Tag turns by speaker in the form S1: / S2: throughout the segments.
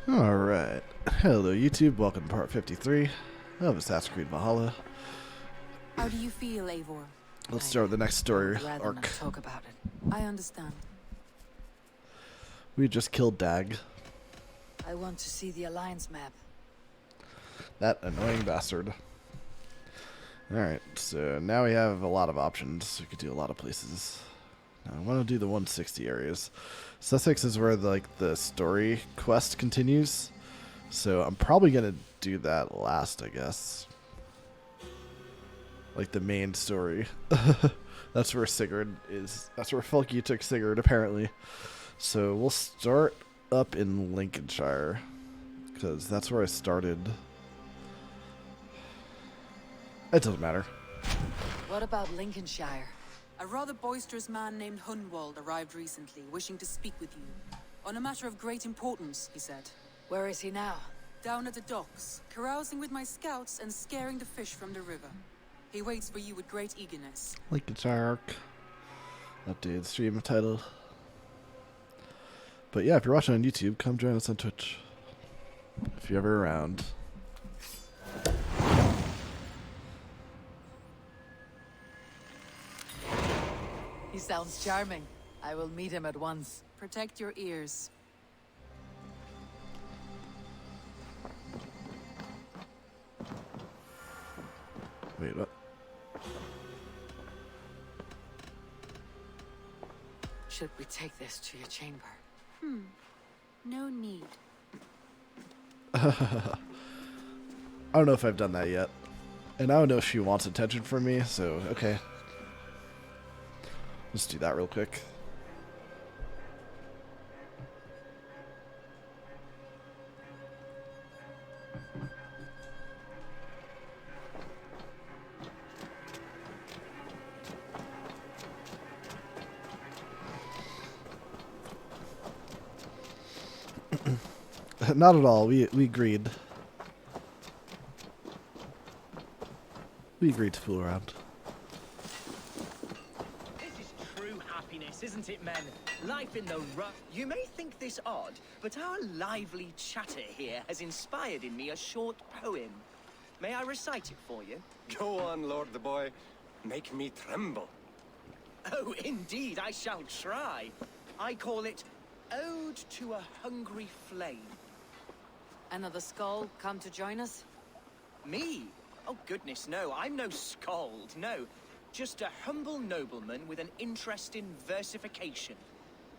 S1: Alright. Hello YouTube, welcome to part 53 of Assassin's Creed Valhalla.
S2: How do you feel, Eivor?
S1: Let's start with the next story
S2: I'd rather
S1: arc.
S2: not talk about it. I understand.
S1: We just killed Dag.
S2: I want to see the Alliance map.
S1: That annoying bastard. Alright, so now we have a lot of options. We could do a lot of places. Now, I want to do the 160 areas. Sussex is where the story quest continues. So I'm probably going to do that last, I guess. Like the main story. That's where Sigurd is. That's where Folky took Sigurd, apparently. So we'll start up in Lincolnshire, because that's where I started. It doesn't matter.
S2: What about Lincolnshire?
S3: A rather boisterous man named Hunwald arrived recently, wishing to speak with you. On a matter of great importance, he said.
S2: Where is he now?
S3: Down at the docks, carousing with my scouts and scaring the fish from the river. He waits for you with great eagerness.
S1: Lincolnshire arc. Updated stream title. But yeah, if you're watching on YouTube, come join us on Twitch. If you're ever around.
S2: He sounds charming. I will meet him at once.
S3: Protect your ears.
S1: Wait, what?
S2: Should we take this to your chamber?
S3: No need.
S1: I don't know if I've done that yet. And I don't know if she wants attention from me, so okay. Let's do that real quick. Not at all. We agreed. We agreed to fool around.
S4: This is true happiness, isn't it, men? Life in the rough. You may think this odd, but our lively chatter here has inspired in me a short poem. May I recite it for you?
S5: Go on, Lord the Boy. Make me tremble.
S4: Oh, indeed, I shall try. I call it Ode to a Hungry Flame.
S2: Another skull come to join us?
S4: Me? Oh, goodness, no. I'm no scold, no. Just a humble nobleman with an interest in versification.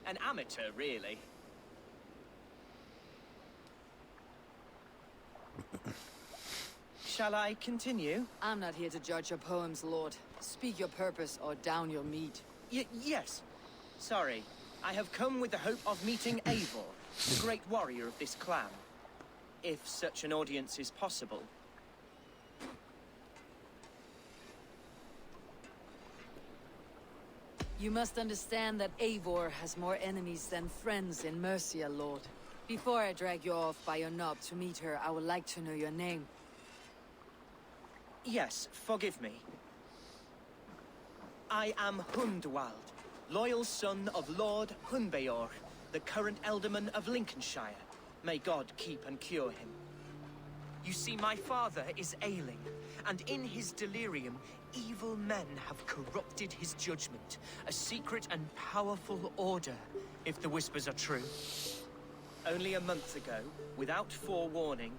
S4: An amateur, really. Shall I continue?
S2: I'm not here to judge your poems, Lord. Speak your purpose or down your meat.
S4: Yes. Sorry. I have come with the hope of meeting Eivor, the great warrior of this clan. If such an audience is possible.
S2: You must understand that Eivor has more enemies than friends in Mercia, Lord. Before I drag you off by your knob to meet her, I would like to know your name.
S4: Yes, forgive me. I am Hundwald, loyal son of Lord Hunbeor, the current Ealdorman of Lincolnshire. May God keep and cure him. You see, my father is ailing, and in his delirium, evil men have corrupted his judgment. A secret and powerful order, if the whispers are true. Only a month ago, without forewarning,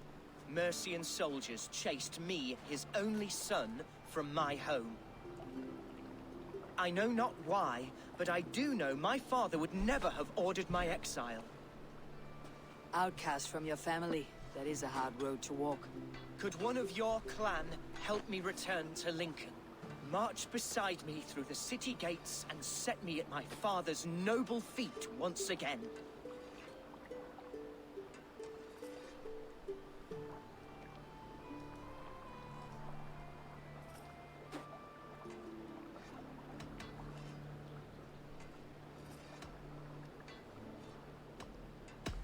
S4: Mercian soldiers chased me, his only son, from my home. I know not why, but I do know my father would never have ordered my exile.
S2: Outcast from your family. That is a hard road to walk.
S4: Could one of your clan help me return to Lincoln? March beside me through the city gates and set me at my father's noble feet once again.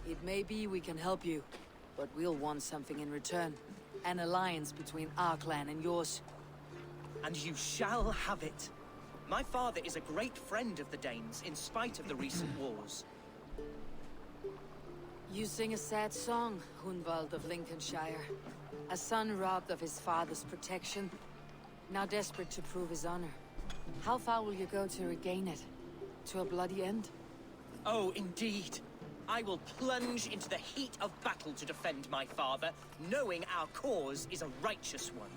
S2: It may be we can help you, but we'll want something in return. An alliance between our clan and yours.
S4: And you shall have it. My father is a great friend of the Danes, in spite of the recent wars.
S2: You sing a sad song, Hunwald of Lincolnshire. A son robbed of his father's protection, now desperate to prove his honor. How far will you go to regain it? To a bloody end?
S4: Oh, indeed. I will plunge into the heat of battle to defend my father, knowing our cause is a righteous one.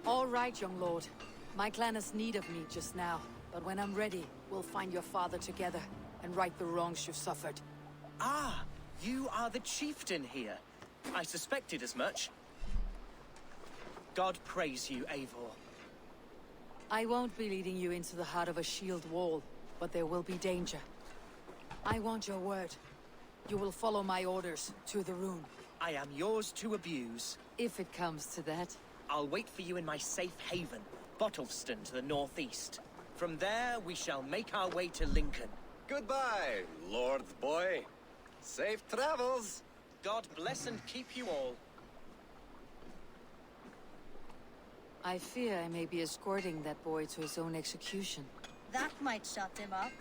S2: All right, young lord. My clan has need of me just now, but when I'm ready, we'll find your father together and right the wrongs you've suffered.
S4: Ah, you are the chieftain here. I suspected as much. God praise you, Eivor.
S2: I won't be leading you into the heart of a shield wall, but there will be danger. I want your word. You will follow my orders to the rune.
S4: I am yours to abuse.
S2: If it comes to that.
S4: I'll wait for you in my safe haven, Bottleston to the northeast. From there, we shall make our way to Lincoln.
S5: Goodbye, Lord boy. Safe travels.
S4: God bless and keep you all.
S2: I fear I may be escorting that boy to his own execution.
S6: That might shut him up.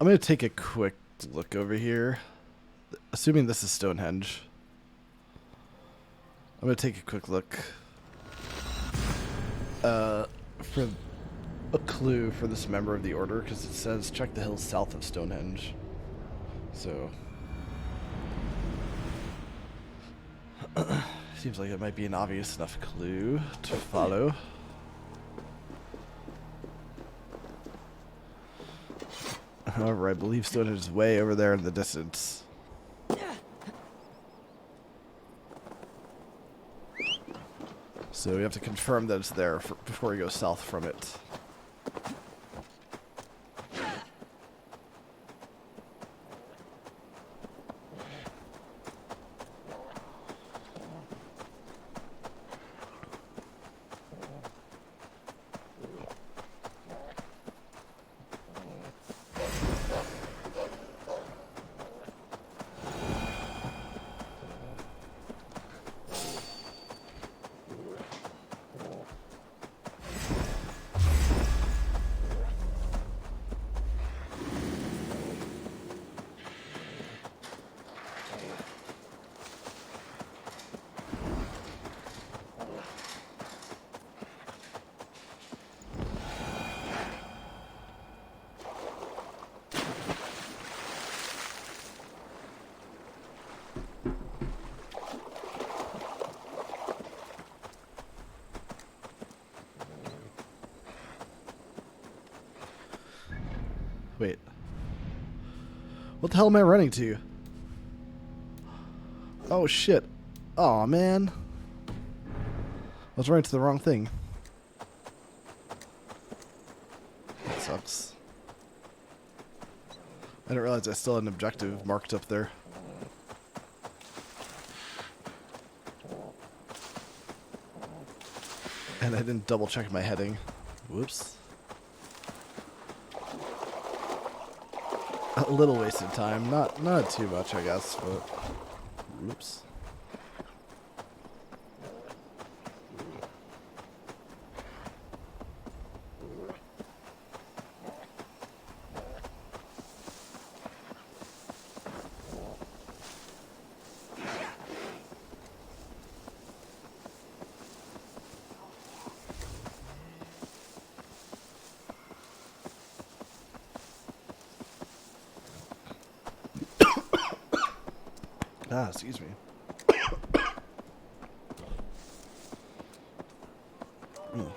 S1: I'm going to take a quick look over here. Assuming this is Stonehenge. I'm going to take a quick look for a clue for this member of the Order, because it says check the hills south of Stonehenge. So, seems like it might be an obvious enough clue to follow. However, I believe Stonehenge is way over there in the distance. So we have to confirm that it's there before we go south from it. Wait. What the hell am I running to? Oh shit. Aw, man. I was running to the wrong thing. That sucks. I didn't realize I still had an objective marked up there. And I didn't double check my heading. Whoops. A little wasted time. Not too much, I guess, but... Oops. Excuse me. Mm.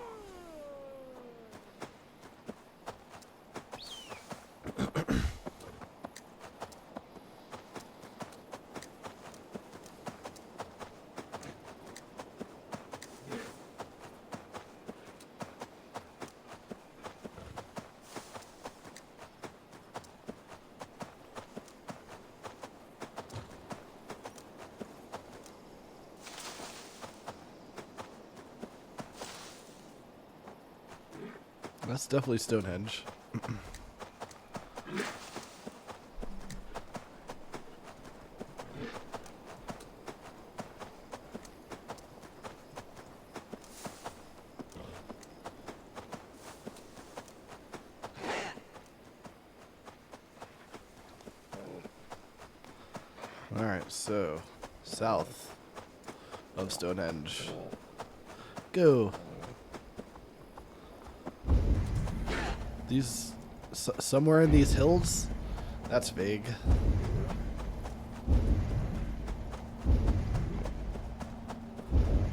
S1: That's definitely Stonehenge. Alright, so south of Stonehenge. Go! These somewhere in these hills? That's vague.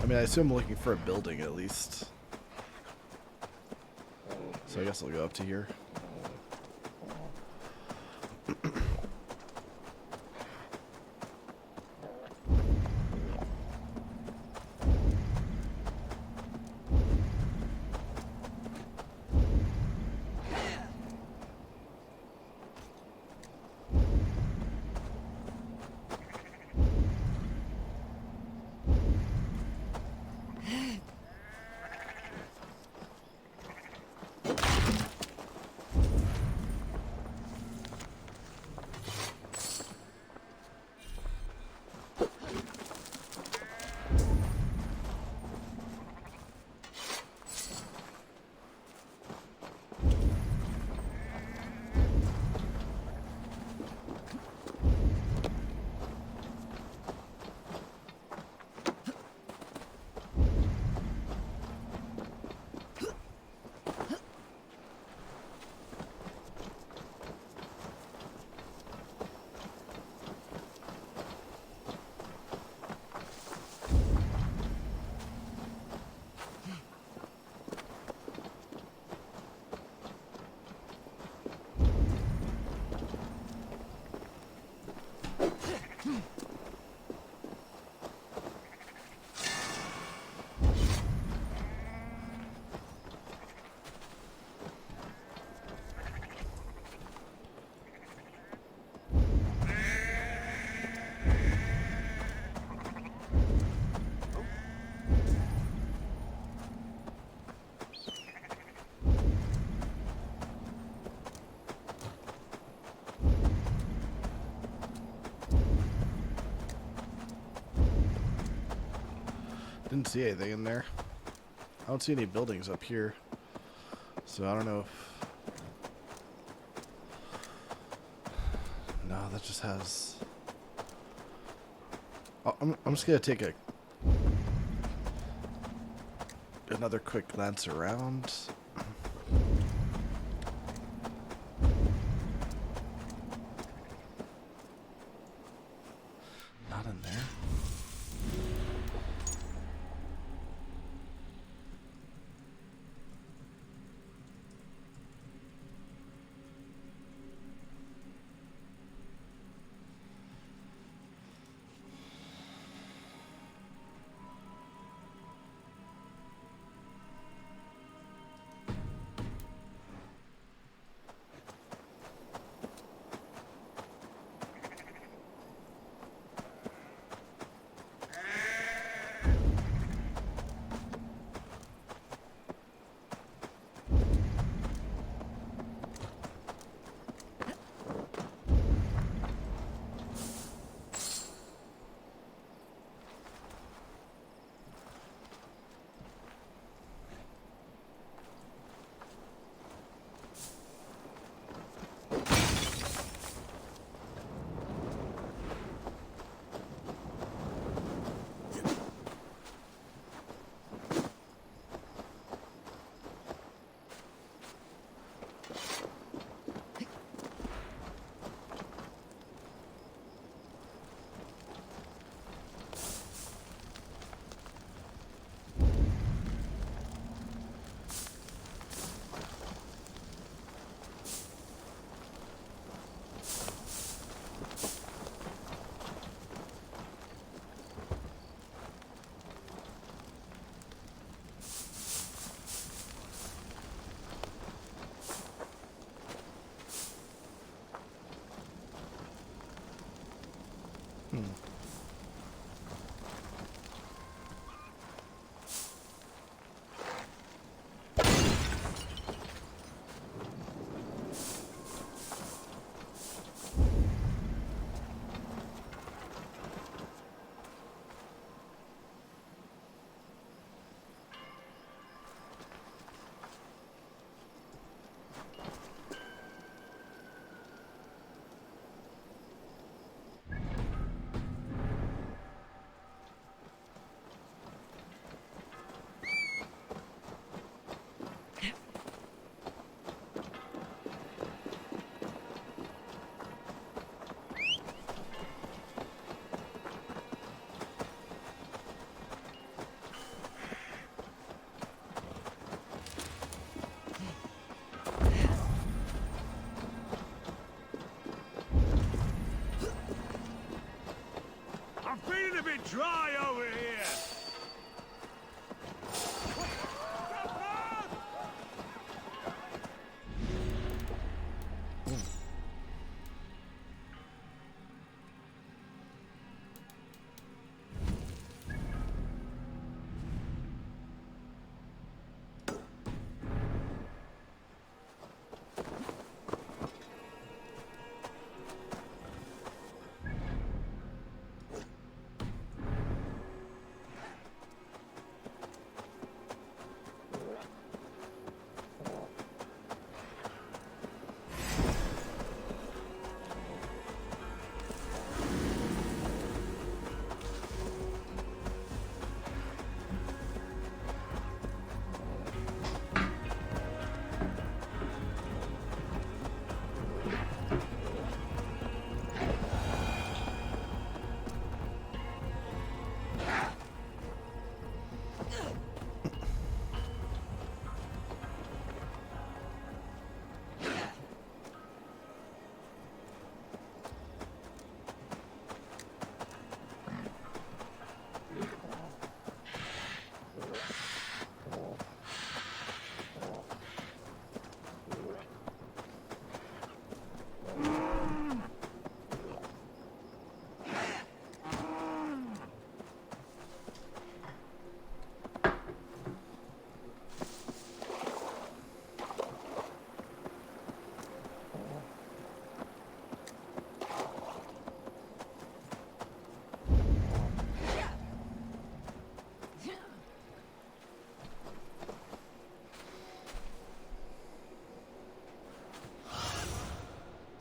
S1: I mean, I assume I'm looking for a building at least. So I guess I'll go up to here. Didn't see anything in there. I don't see any buildings up here. So I don't know if... No, that just has... Oh, I'm just gonna take another quick glance around. Not in there.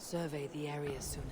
S2: survey the area soon.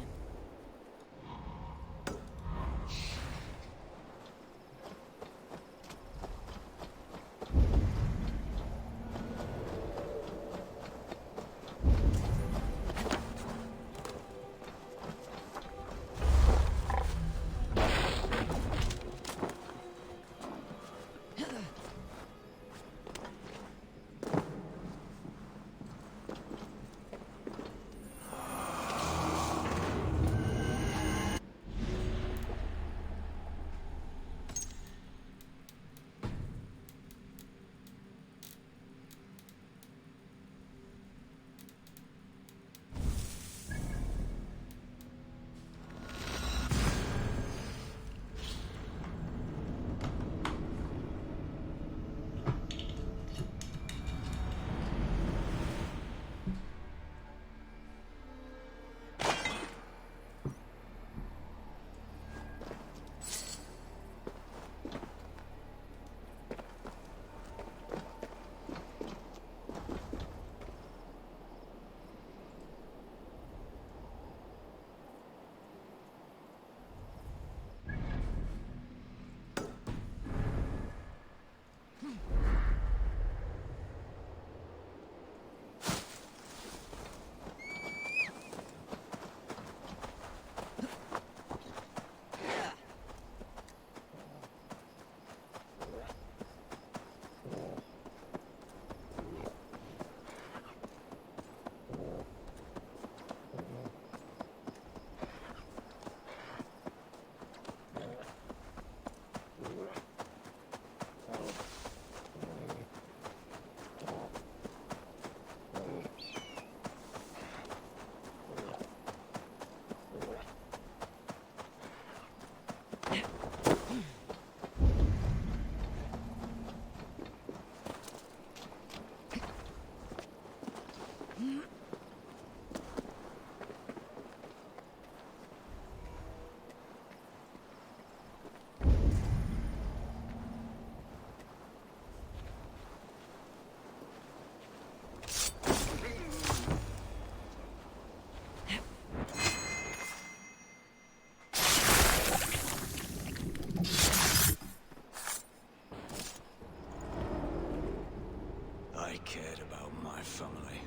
S7: I cared about my family.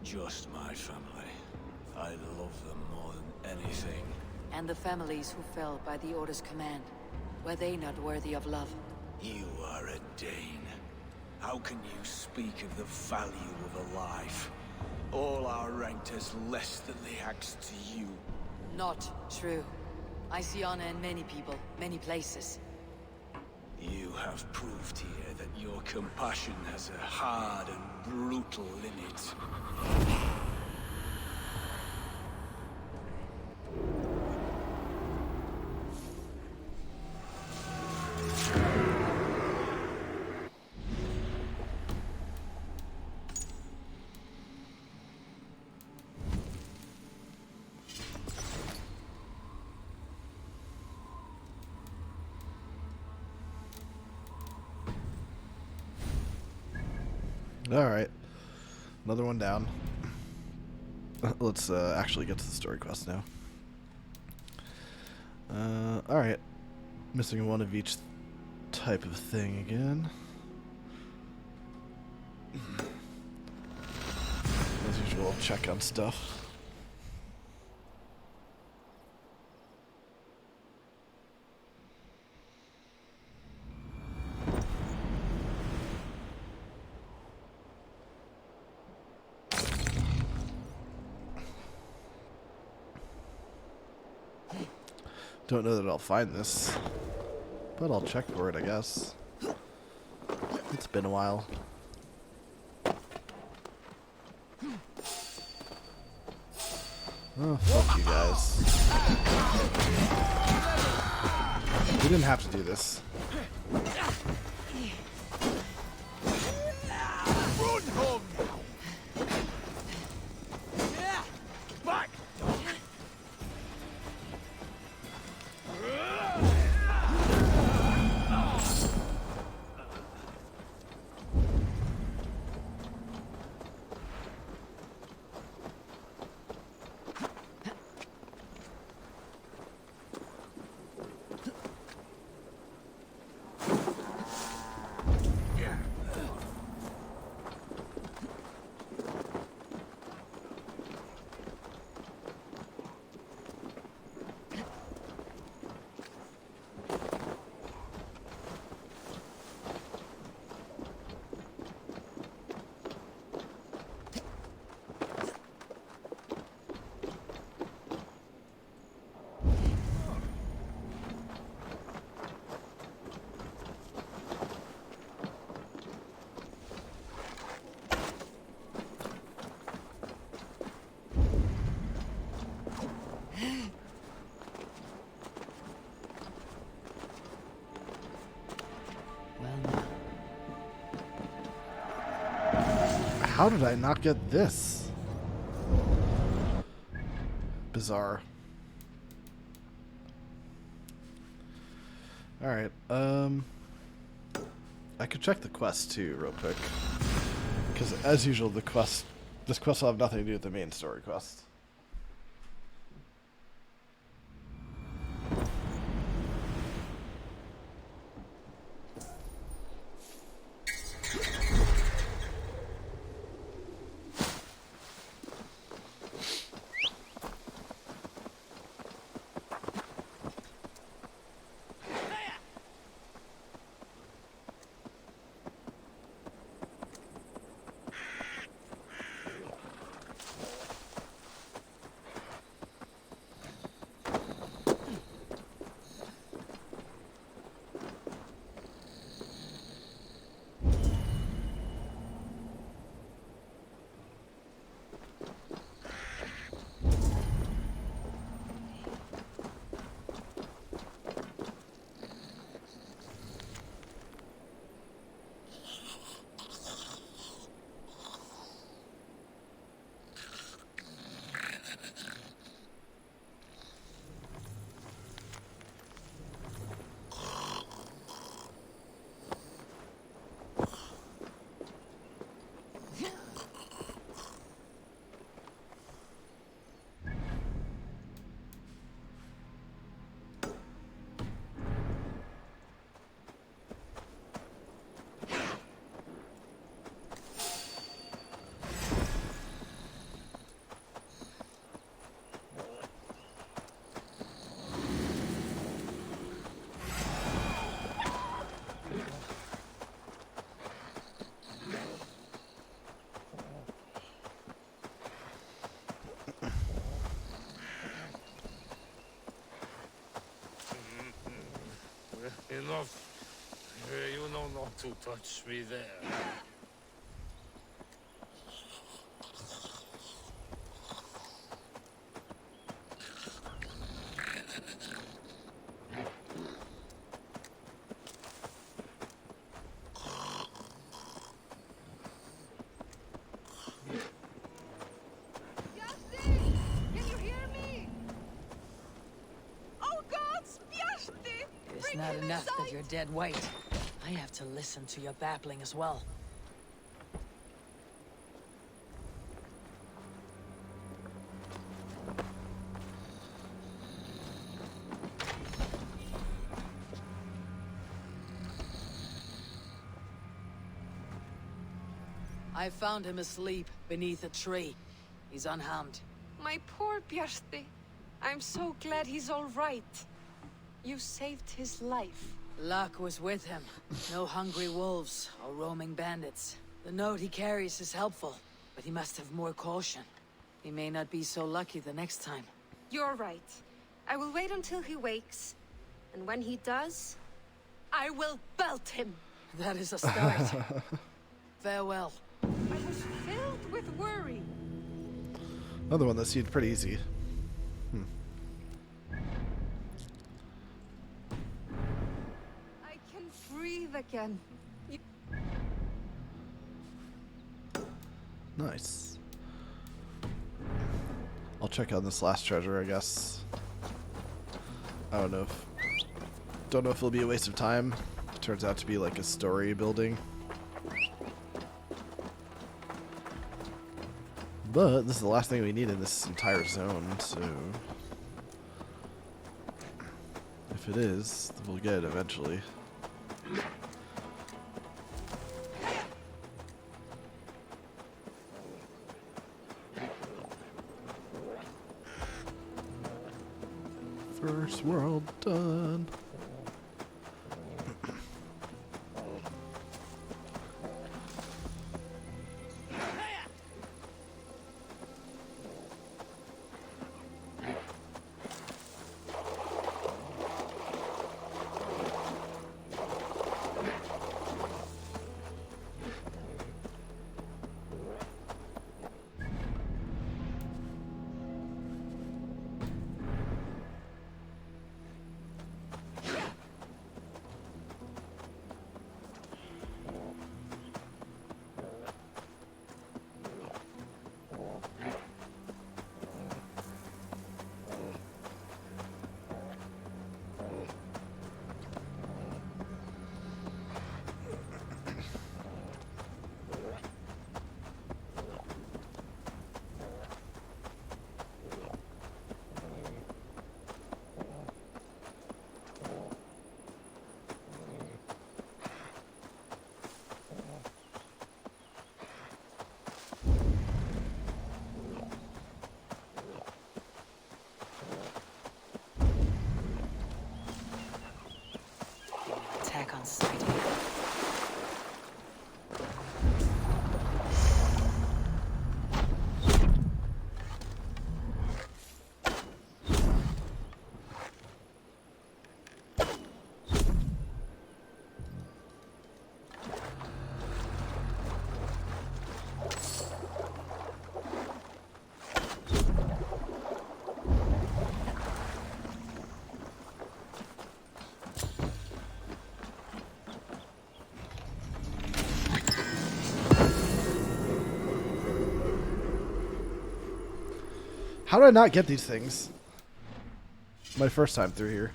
S7: Just my family. I love them more than anything.
S2: And the families who fell by the Order's command, were they not worthy of love?
S7: You are a Dane. How can you speak of the value of a life? All are ranked as less than the axe to you.
S2: Not true. I see honor in many people, many places.
S7: You have proved here that your compassion has a hard and brutal limit.
S1: Alright. Another one down. Let's actually get to the story quest now. Alright. Missing one of each type of thing again. As usual, check on stuff. Don't know that I'll find this, but I'll check for it, I guess. It's been a while. Oh, fuck you guys. We didn't have to do this. How did I not get this? Bizarre. Alright, I could check the quest too, real quick. Because as usual, this quest will have nothing to do with the main story quest.
S8: Enough. You know not to touch me there.
S2: It's not enough that you're dead weight. I have to listen to your babbling as well. I found him asleep beneath a tree. He's unharmed.
S9: My poor Bjarti. I'm so glad he's all right. You saved his life.
S2: Luck was with him. No hungry wolves or roaming bandits. The note he carries is helpful, but he must have more caution. He may not be so lucky the next time.
S9: You're right. I will wait until he wakes. And when he does, I will belt him.
S2: That is a start. Farewell.
S9: I was filled with worry.
S1: Another one that seemed pretty easy.
S9: I can breathe again.
S1: Nice. I'll check on this last treasure, I guess. I don't know if it'll be a waste of time. It turns out to be like a story building. But this is the last thing we need in this entire zone, so if it is, we'll get it eventually. First world done. How did I not get these things? My first time through here.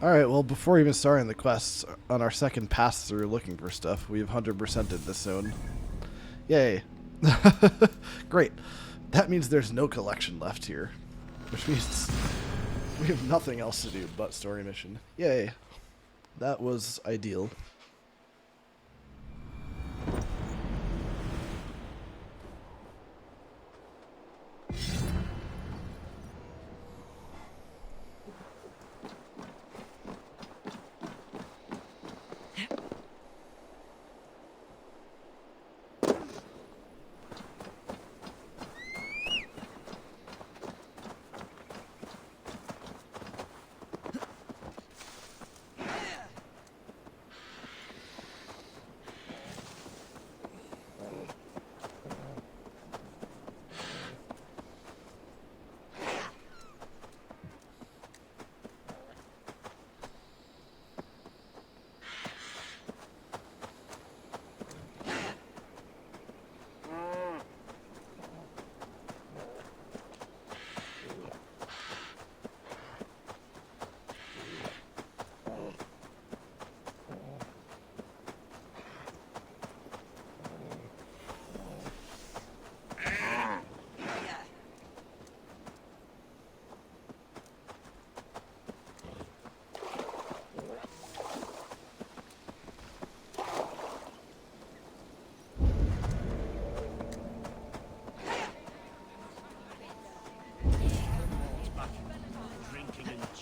S1: Alright, well, before even starting the quests, on our second pass through looking for stuff, we've 100%ed this zone. Yay. Great. That means there's no collection left here. Which means we have nothing else to do but story mission. Yay. That was ideal.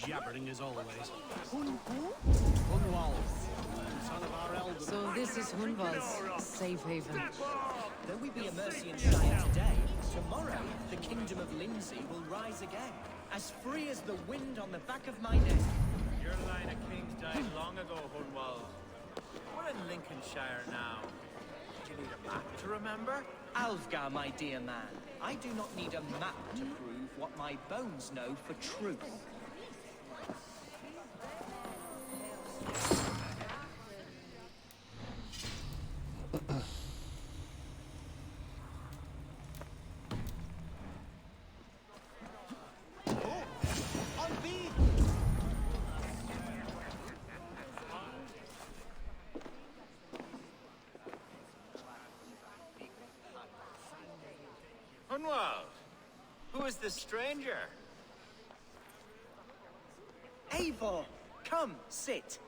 S10: Jabbering as always.
S2: So this is Hunwald's safe haven.
S4: Though we be a Mercian Shire today, tomorrow the kingdom of Lindsay will rise again, as free as the wind on the back of my neck.
S10: Your line of kings died long ago, Hunwald. We're in Lincolnshire now. Do you need a map to remember?
S4: Alfgar, my dear man, I do not need a map to prove what my bones know for truth.
S10: Hunwald, who is this stranger?
S4: Eivor, come, sit.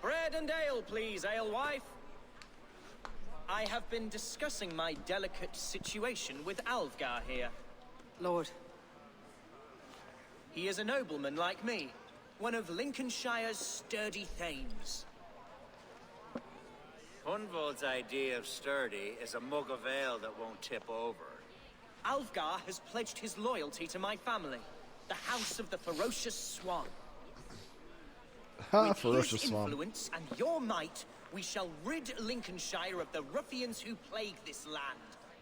S4: Bread and ale, please, alewife. I have been discussing my delicate situation with Alfgar here.
S2: Lord,
S4: He is a nobleman like me, one of Lincolnshire's sturdy thanes.
S10: Hunwald's idea of sturdy is a mug of ale that won't tip over.
S4: Alfgar has pledged his loyalty to my family, the House of the Ferocious Swan.
S1: Ha,
S4: With
S1: ferocious
S4: his
S1: swamp.
S4: influence and your might, we shall rid Lincolnshire of the ruffians who plague this land,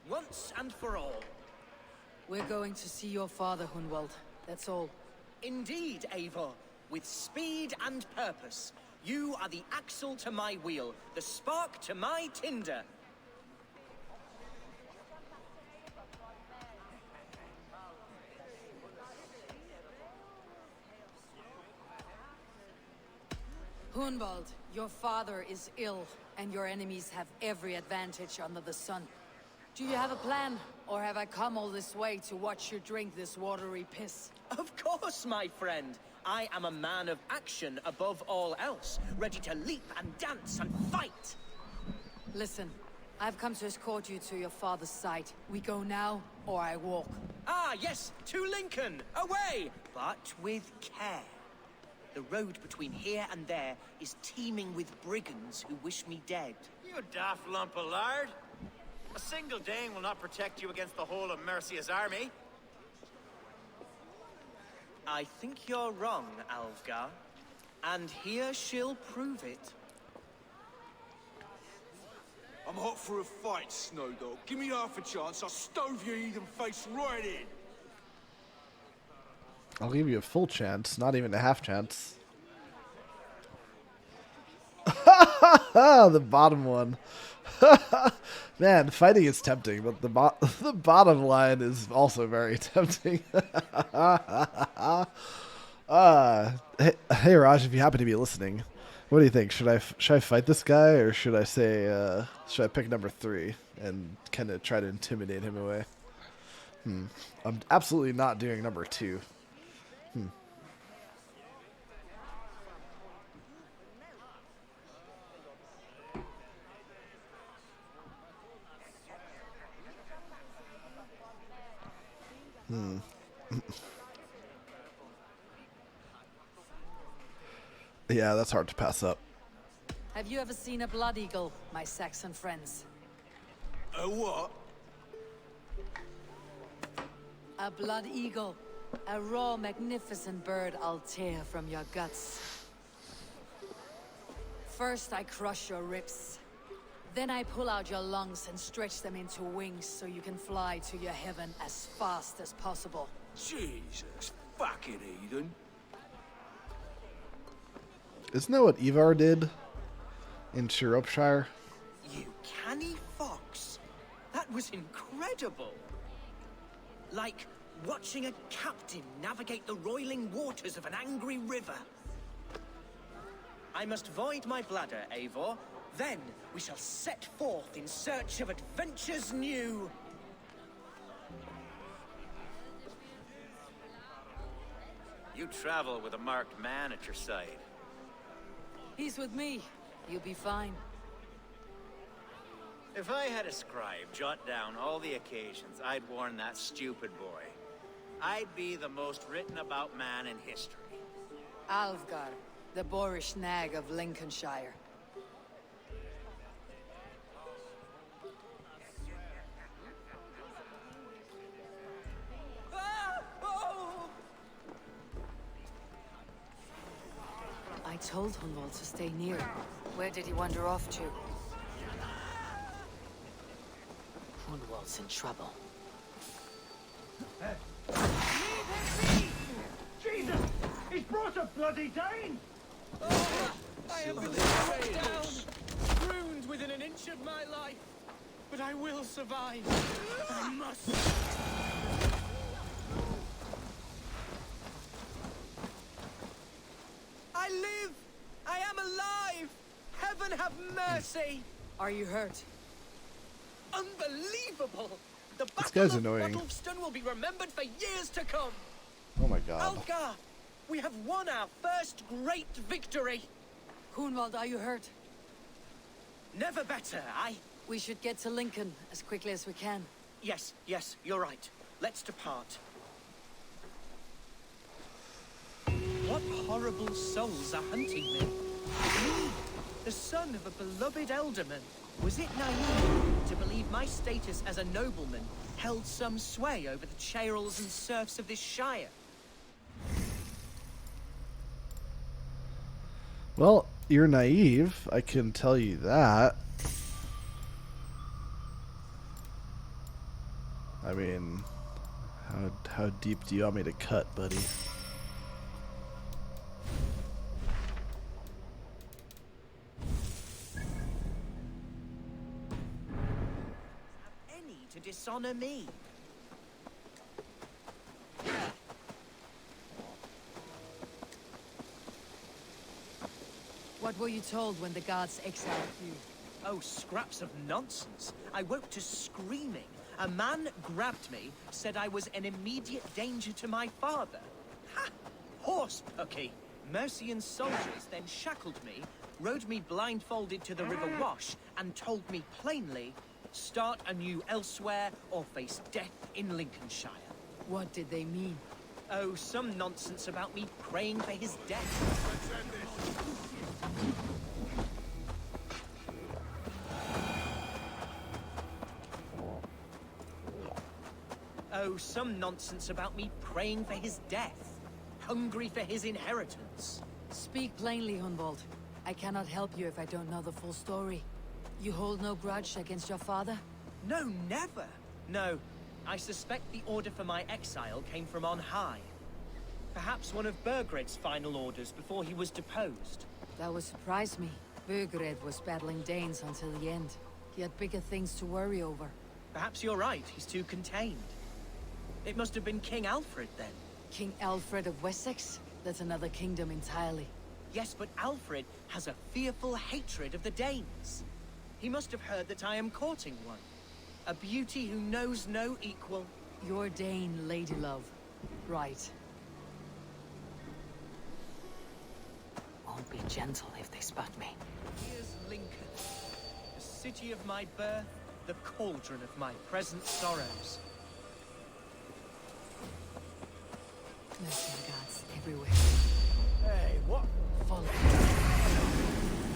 S4: once and for all.
S2: we're going to see your father, Hunwald. That's all.
S4: Indeed, Eivor, with speed and purpose. You are the axle to my wheel, the spark to my tinder.
S2: Hunwald, your father is ill, and your enemies have every advantage under the sun. Do you have a plan, or have I come all this way to watch you drink this watery piss?
S4: Of course, my friend. I am a man of action above all else, ready to leap and dance and fight.
S2: Listen, I've come to escort you to your father's side. We go now, or I walk.
S4: Ah, yes, to Lincoln, away, but with care. The road between here and there is teeming with brigands who wish me dead.
S10: You daft lump of lard. A single Dane will not protect you against the whole of Mercia's army.
S4: I think you're wrong, Alfgar. And here she'll prove it.
S7: I'm hot for a fight, Snowdog. Give me half a chance, I'll stove your heathen face right in.
S1: I'll give you a full chance, not even a half chance. The bottom one. Man, fighting is tempting, but the the bottom line is also very tempting. Hey Raj, if you happen to be listening, what do you think? Should I fight this guy, or should I say should I pick number 3 and kind of try to intimidate him away? I'm absolutely not doing number 2. Yeah, that's hard to pass up.
S2: Have you ever seen a blood eagle, my Saxon friends?
S7: A what?
S2: A blood eagle. A raw, magnificent bird I'll tear from your guts. First I crush your ribs. Then I pull out your lungs and stretch them into wings so you can fly to your heaven as fast as possible.
S7: Jesus fucking heathen.
S1: Isn't that what Ivar did in Shropshire?
S4: You canny fox. That was incredible. Like watching a captain navigate the roiling waters of an angry river. I must void my bladder, Eivor. Then we shall set forth in search of adventures new.
S10: You travel with a marked man at your side.
S2: He's with me. You'll be fine.
S10: If I had a scribe jot down all the occasions I'd warn that stupid boy, I'd be the most written about man in history.
S2: Alfgar, the boorish nag of Lincolnshire. I told Hunwald to stay near. Where did he wander off to? Hunwald's in trouble.
S10: Jesus! He's brought a bloody Dane!
S4: I have been struck down, ruined within an inch of my life, but I will survive. I must. I live! I am alive! Heaven have mercy!
S2: Are you hurt?
S4: Unbelievable! The
S1: This
S4: Battle
S1: guy's
S4: of
S1: annoying.
S4: Bottleston will be remembered for years to come!
S1: Oh my god.
S4: Algar! We have won our first great victory!
S2: Hunwald, are you hurt?
S4: Never better,
S2: We should get to Lincoln as quickly as we can.
S4: Yes, you're right. Let's depart. What horrible souls are hunting me? Me, the son of a beloved elderman. Was it naive to believe my status as a nobleman held some sway over the churls and serfs of this shire?
S1: Well, you're naive, I can tell you that. I mean, how deep do you want me to cut, buddy?
S4: Any to dishonor me?
S2: What were you told when the gods exiled you?
S4: Oh, scraps of nonsense. I woke to screaming. A man grabbed me, said I was an immediate danger to my father. Ha! Horse pucky. Mercian soldiers then shackled me, rode me blindfolded to the River Wash, and told me plainly, start anew elsewhere or face death in Lincolnshire.
S2: What did they mean?
S4: Oh, some nonsense about me praying for his death. Oh, some nonsense about me praying for his death. Hungry for his inheritance.
S2: Speak plainly, Hunwald. I cannot help you if I don't know the full story. You hold no grudge against your father?
S4: No, never. No, I suspect the order for my exile came from on high. Perhaps one of Burgred's final orders before he was deposed.
S2: That would surprise me. Burgred was battling Danes until the end. He had bigger things to worry over.
S4: Perhaps you're right, he's too contained. It must have been King Alfred then.
S2: King Alfred of Wessex? That's another kingdom entirely.
S4: Yes, but Alfred has a fearful hatred of the Danes. He must have heard that I am courting one. A beauty who knows no equal.
S2: Your Dane, ladylove. Right. Won't be gentle if they spot me.
S4: Here's Lincoln. The city of my birth, the cauldron of my present sorrows.
S2: Nursing gods everywhere.
S4: Hey, what?
S2: Follow.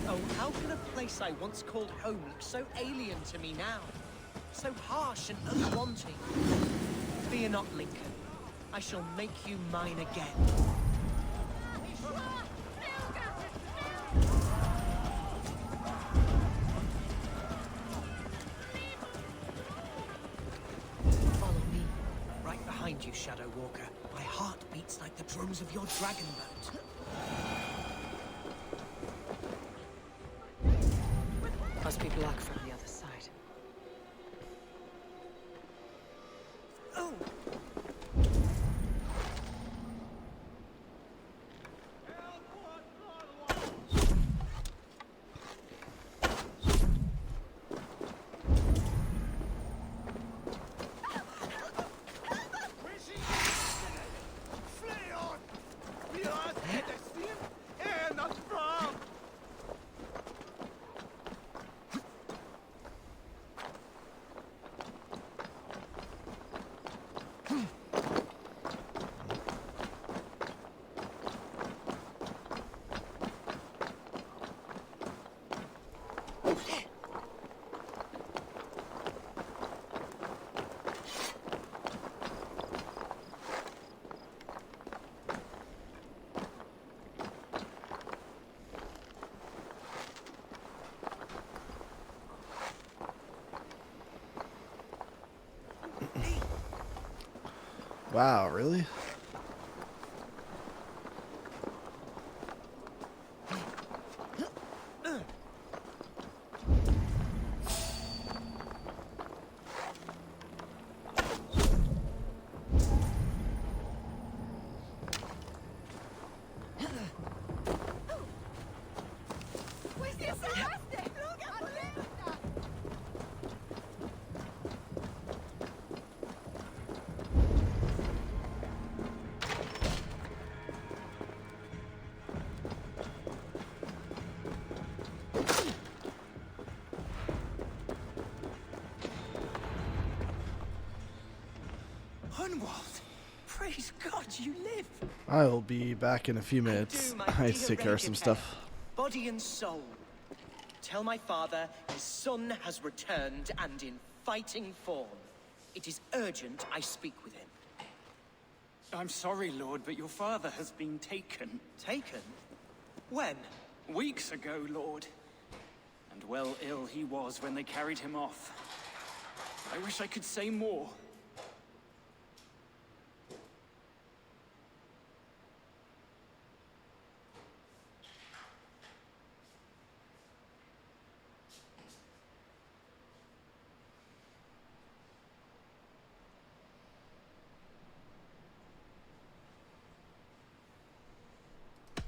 S4: Oh, how can a place I once called home look so alien to me now? So harsh and unwanting. Fear not, Lincoln. I shall make you mine again.
S2: Follow me.
S4: Right behind you, Shadow Walker. My heart beats like the drums of your dragon boat.
S2: Must be blocked from the other side.
S4: Oh!
S1: Wow, really?
S4: Hunwald! Praise God you live!
S1: I'll be back in a few minutes. I need to take care of some stuff.
S4: Body and soul. Tell my father his son has returned and in fighting form. It is urgent I speak with him.
S11: I'm sorry, Lord, but your father has been taken.
S4: Taken? When?
S11: Weeks ago, Lord. And well ill he was when they carried him off. I wish I could say more.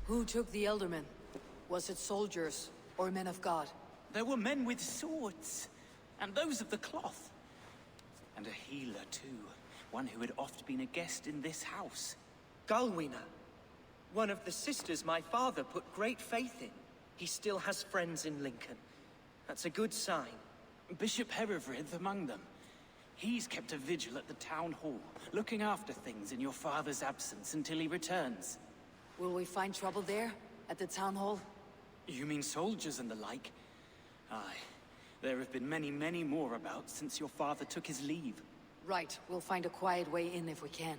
S2: Who took the Eldermen? Was it soldiers or men of God?
S11: There were men with swords, and those of the cloth. And a healer, too. One who had oft been a guest in this house.
S4: Galwina. One of the sisters my father put great faith in. He still has friends in Lincoln. That's a good sign.
S11: Bishop Herefrith among them. He's kept a vigil at the town hall, looking after things in your father's absence until he returns.
S2: Will we find trouble there? At the town hall?
S11: You mean soldiers and the like? Aye. There have been many, many more about since your father took his leave.
S2: Right. We'll find a quiet way in if we can.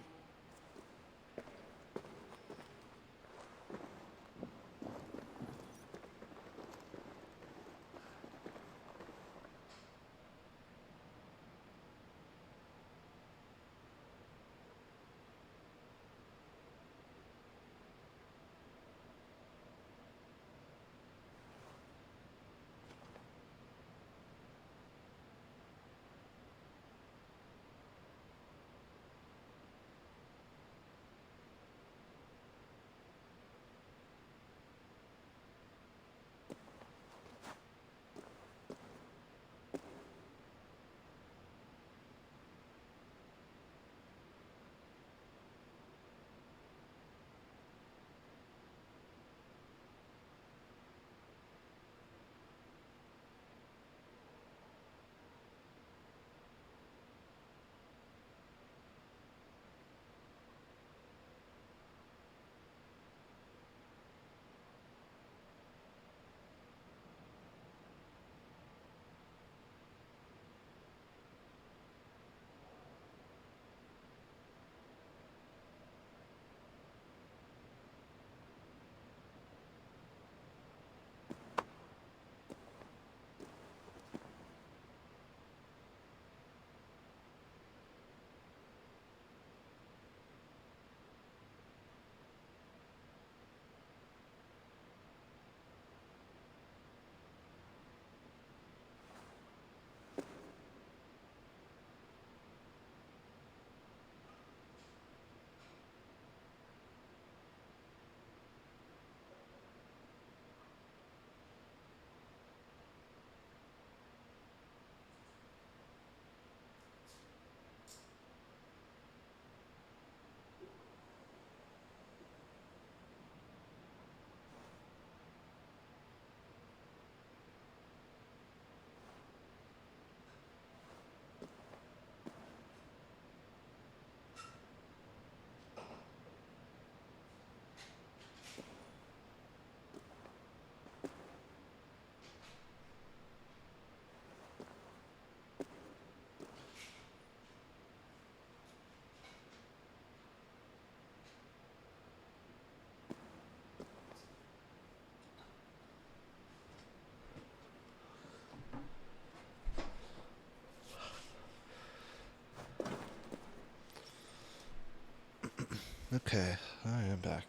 S1: Okay, I am back.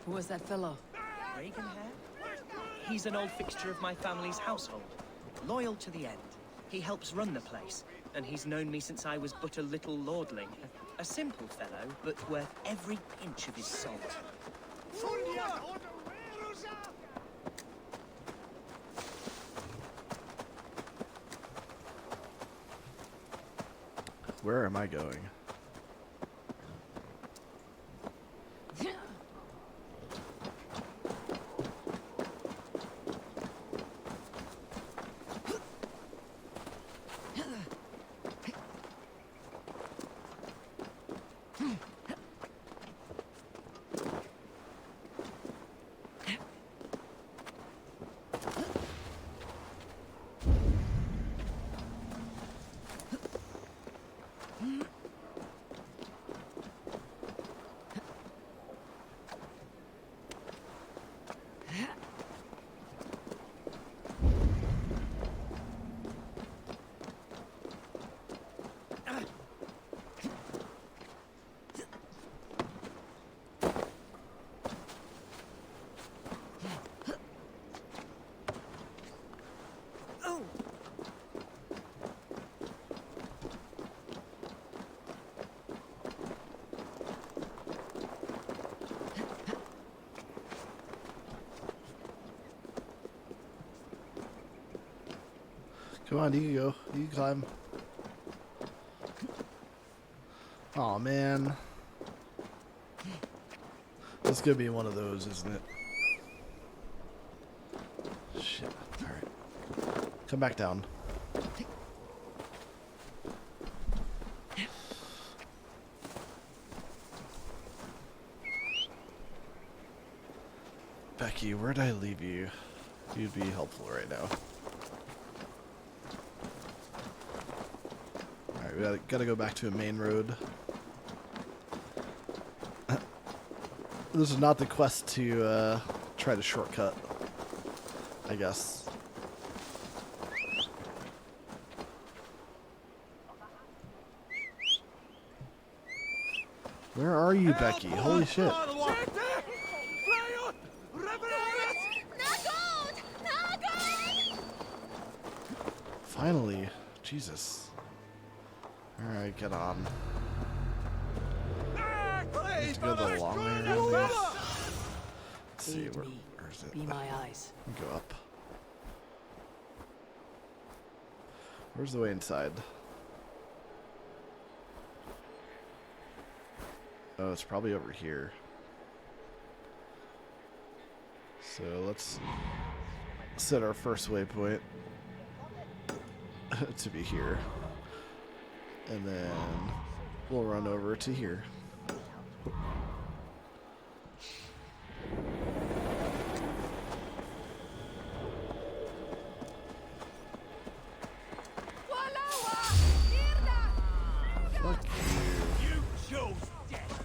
S2: Who was that fellow?
S4: Reagan hair? He's an old fixture of my family's household. Loyal to the end. He helps run the place, and he's known me since I was but a little lordling. A simple fellow, but worth every pinch of his salt.
S1: Where am I going? Come on, you can go. You can climb. Aw, man. This could be one of those, isn't it? Shit. Alright. Come back down. Becky, where'd I leave you? You'd be helpful right now. Alright, we gotta go back to a main road. This is not the quest to try to shortcut, I guess. Where are you, Becky? Holy shit. Finally. Jesus. Alright, get on. Let's go the long way around this. Let's see, where's it?
S2: Be my eyes.
S1: Go up. Where's the way inside? Oh, it's probably over here. So let's set our first waypoint to be here. And then we'll run over to here. Fuck you.
S7: You chose death.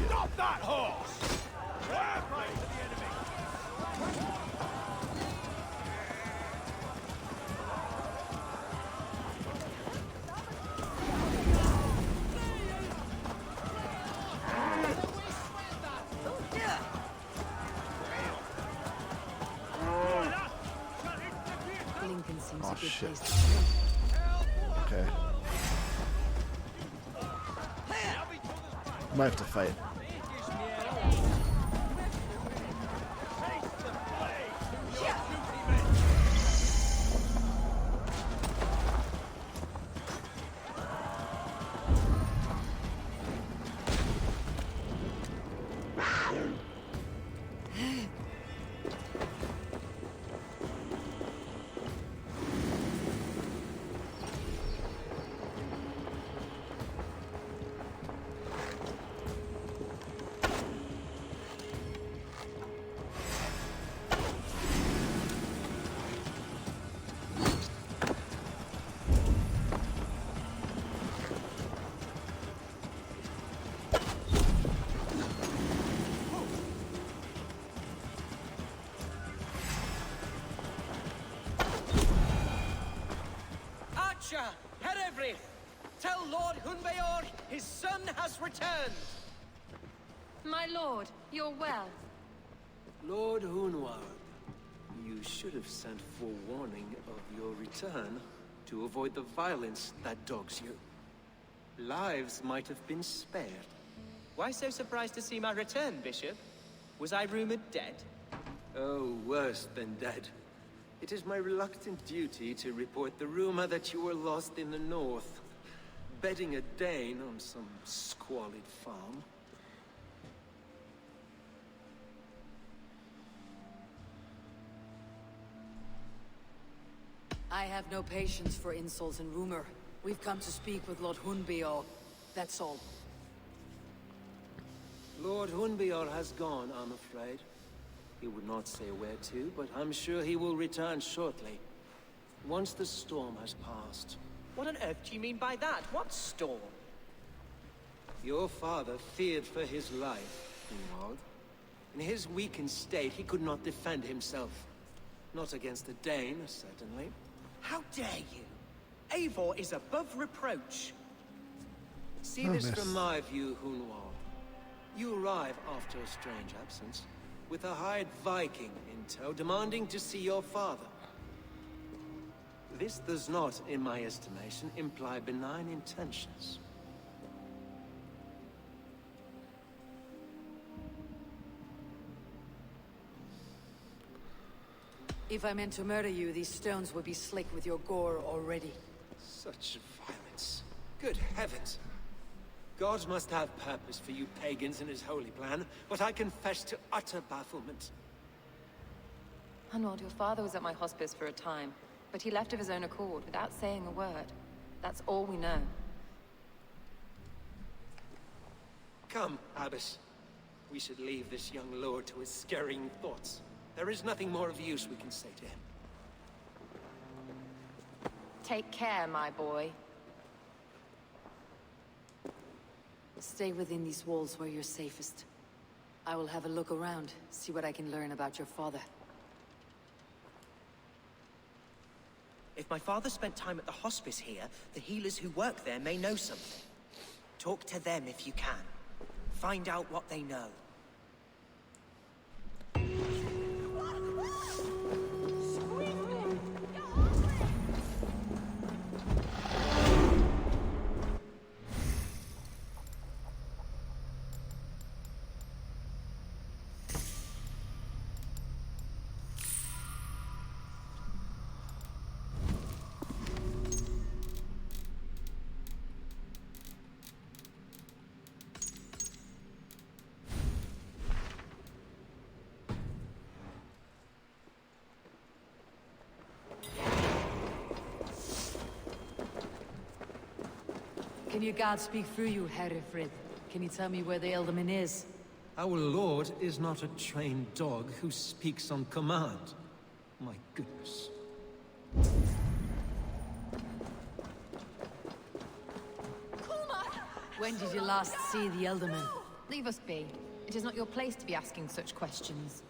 S7: Stop that horse! Right to the enemy.
S2: Lincoln seems
S1: Oh,
S2: a good
S1: shit.
S2: place to start.
S1: Okay. Might have to fight.
S4: Gareth! Tell Lord Hunbeor his son has returned!
S9: My lord, you're well.
S12: Lord Hunwald, you should have sent forewarning of your return to avoid the violence that dogs you. Lives might have been spared.
S4: Why so surprised to see my return, Bishop? Was I rumored dead?
S12: Oh, worse than dead. It is my reluctant duty to report the rumor that you were lost in the north, bedding a Dane on some squalid farm.
S2: I have no patience for insults and rumor. We've come to speak with Lord Hunbeor. That's all.
S12: Lord Hunbeor has gone, I'm afraid. He would not say where to, but I'm sure he will return shortly. Once the storm has passed.
S4: What on earth do you mean by that? What storm?
S12: Your father feared for his life, Hunwald. In his weakened state, he could not defend himself. Not against a Dane, certainly.
S4: How dare you? Eivor is above reproach.
S12: See this from my view, Hunwald. You arrive after a strange absence, with a hired Viking in tow, demanding to see your father. This does not, in my estimation, imply benign intentions.
S2: If I meant to murder you, these stones would be slick with your gore already.
S12: Such violence. Good heavens! God must have purpose for you pagans in his holy plan, but I confess to utter bafflement.
S13: Hunwald, your father was at my hospice for a time, but he left of his own accord without saying a word. That's all we know.
S12: Come, Abbess. We should leave this young lord to his scurrying thoughts. There is nothing more of use we can say to him.
S13: Take care, my boy.
S2: Stay within these walls where you're safest. I will have a look around, see what I can learn about your father.
S4: If my father spent time at the hospice here, the healers who work there may know something. Talk to them if you can. Find out what they know.
S2: Can your god speak through you, Herefrid? Can you tell me where the Elderman is?
S12: Our lord is not a trained dog who speaks on command. My goodness.
S2: When did you last see the Elderman?
S13: Leave us be. It is not your place to be asking such questions.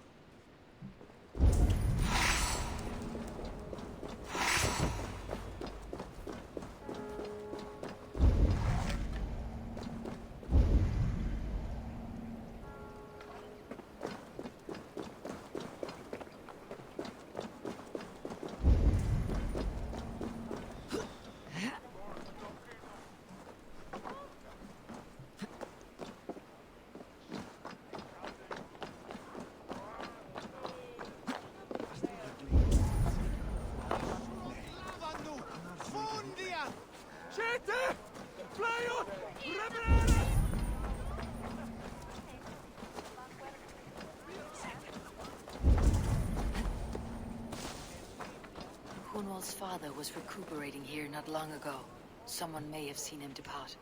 S2: Hunwald's father was recuperating here not long ago. Someone may have seen him depart.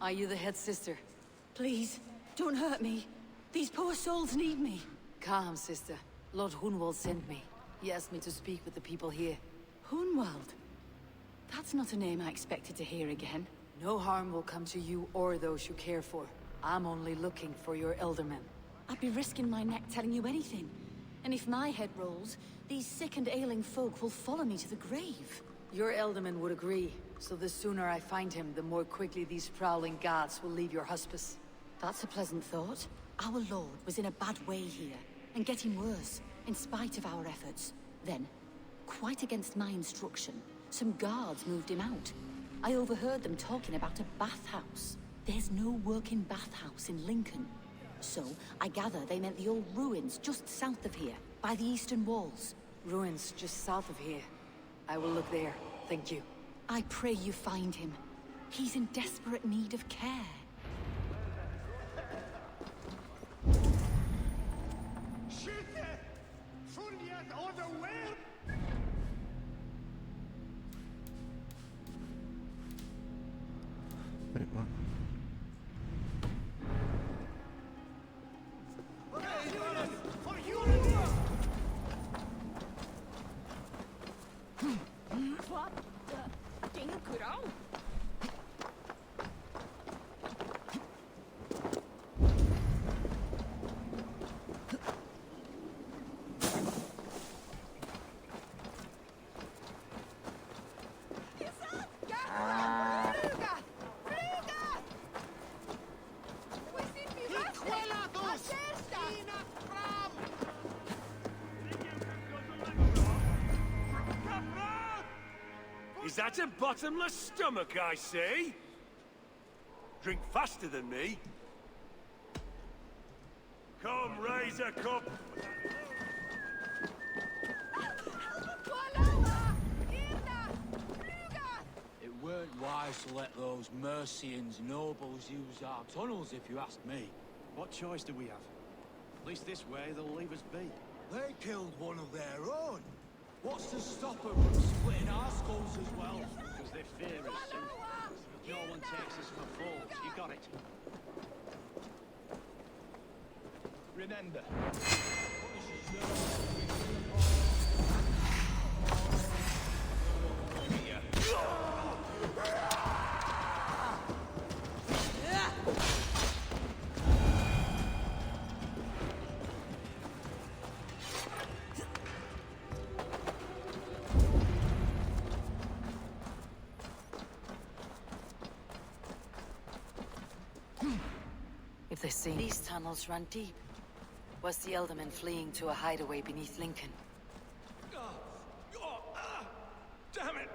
S2: Are you the head sister?
S14: Please, don't hurt me. These poor souls need me.
S2: Calm, sister. Lord Hunwald sent me. He asked me to speak with the people here.
S14: Hunwald? That's not a name I expected to hear again.
S2: No harm will come to you or those you care for. I'm only looking for your eldermen.
S14: I'd be risking my neck telling you anything. And if my head rolls, these sick and ailing folk will follow me to the grave.
S2: Your elderman would agree. So the sooner I find him, the more quickly these prowling gods will leave your hospice.
S14: That's a pleasant thought. Our lord was in a bad way here, and getting worse, in spite of our efforts. Then, quite against my instruction, some guards moved him out. I overheard them talking about a bathhouse. There's no working bathhouse in Lincoln. So, I gather they meant the old ruins just south of here, by the eastern walls.
S2: Ruins just south of here. I will look there. Thank you.
S14: I pray you find him. He's in desperate need of care.
S1: Wait, what?
S15: Is that a bottomless stomach I see? Drink faster than me. Come, raise a cup.
S11: It weren't wise to let those Mercians nobles use our tunnels, if you ask me.
S16: What choice do we have? At least this way, they'll leave us be.
S7: They killed one of their own. What's to stop them from splitting our skulls as well?
S16: Because their fear is simple. No one takes us for fools. You got it. Remember.
S2: If they see these tunnels run deep, was the Elderman fleeing to a hideaway beneath Lincoln?
S15: Damn it!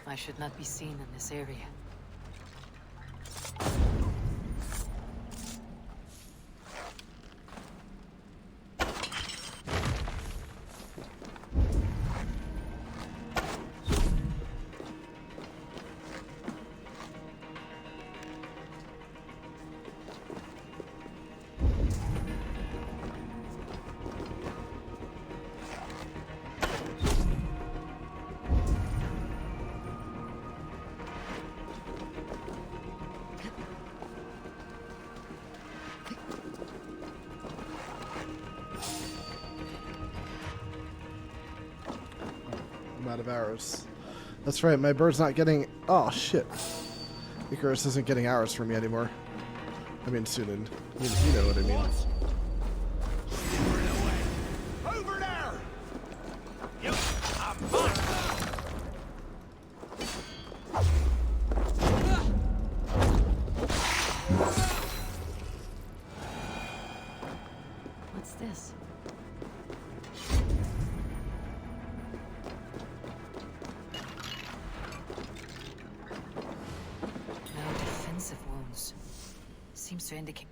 S2: I should not be seen in this area.
S1: Out of arrows. That's right, my bird's not getting... Oh, shit. Icarus isn't getting arrows from me anymore. I mean, Sunan. You know what I mean.
S15: Over there! Yep, I'm mine!
S2: What's this? seems to indicate...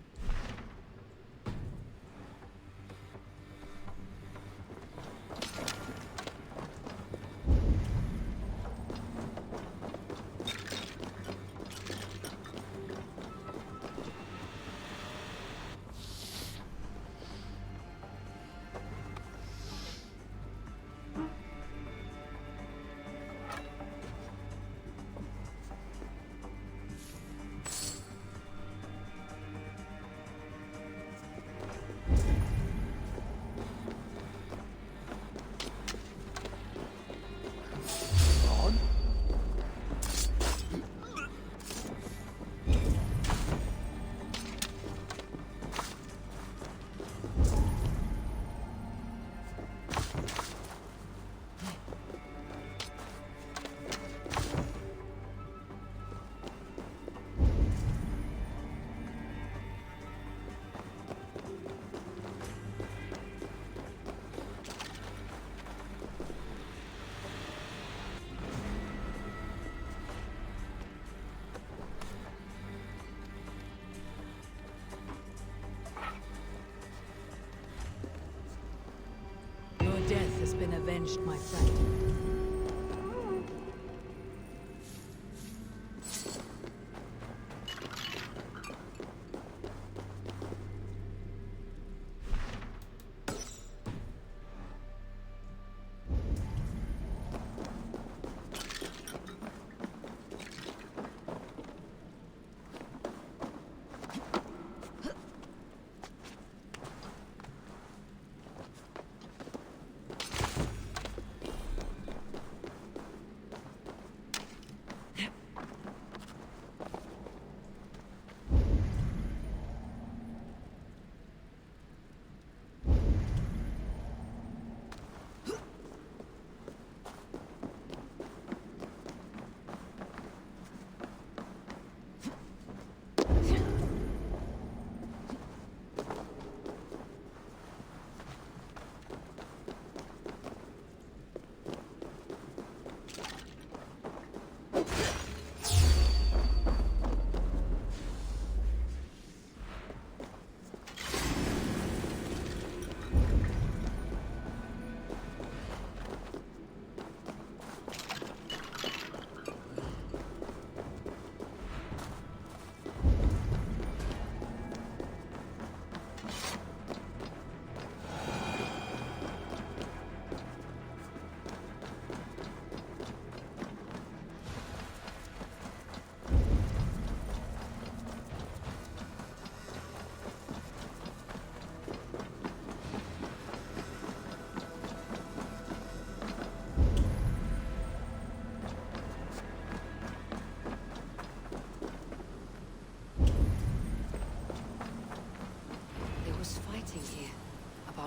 S2: Your death has been avenged, my friend.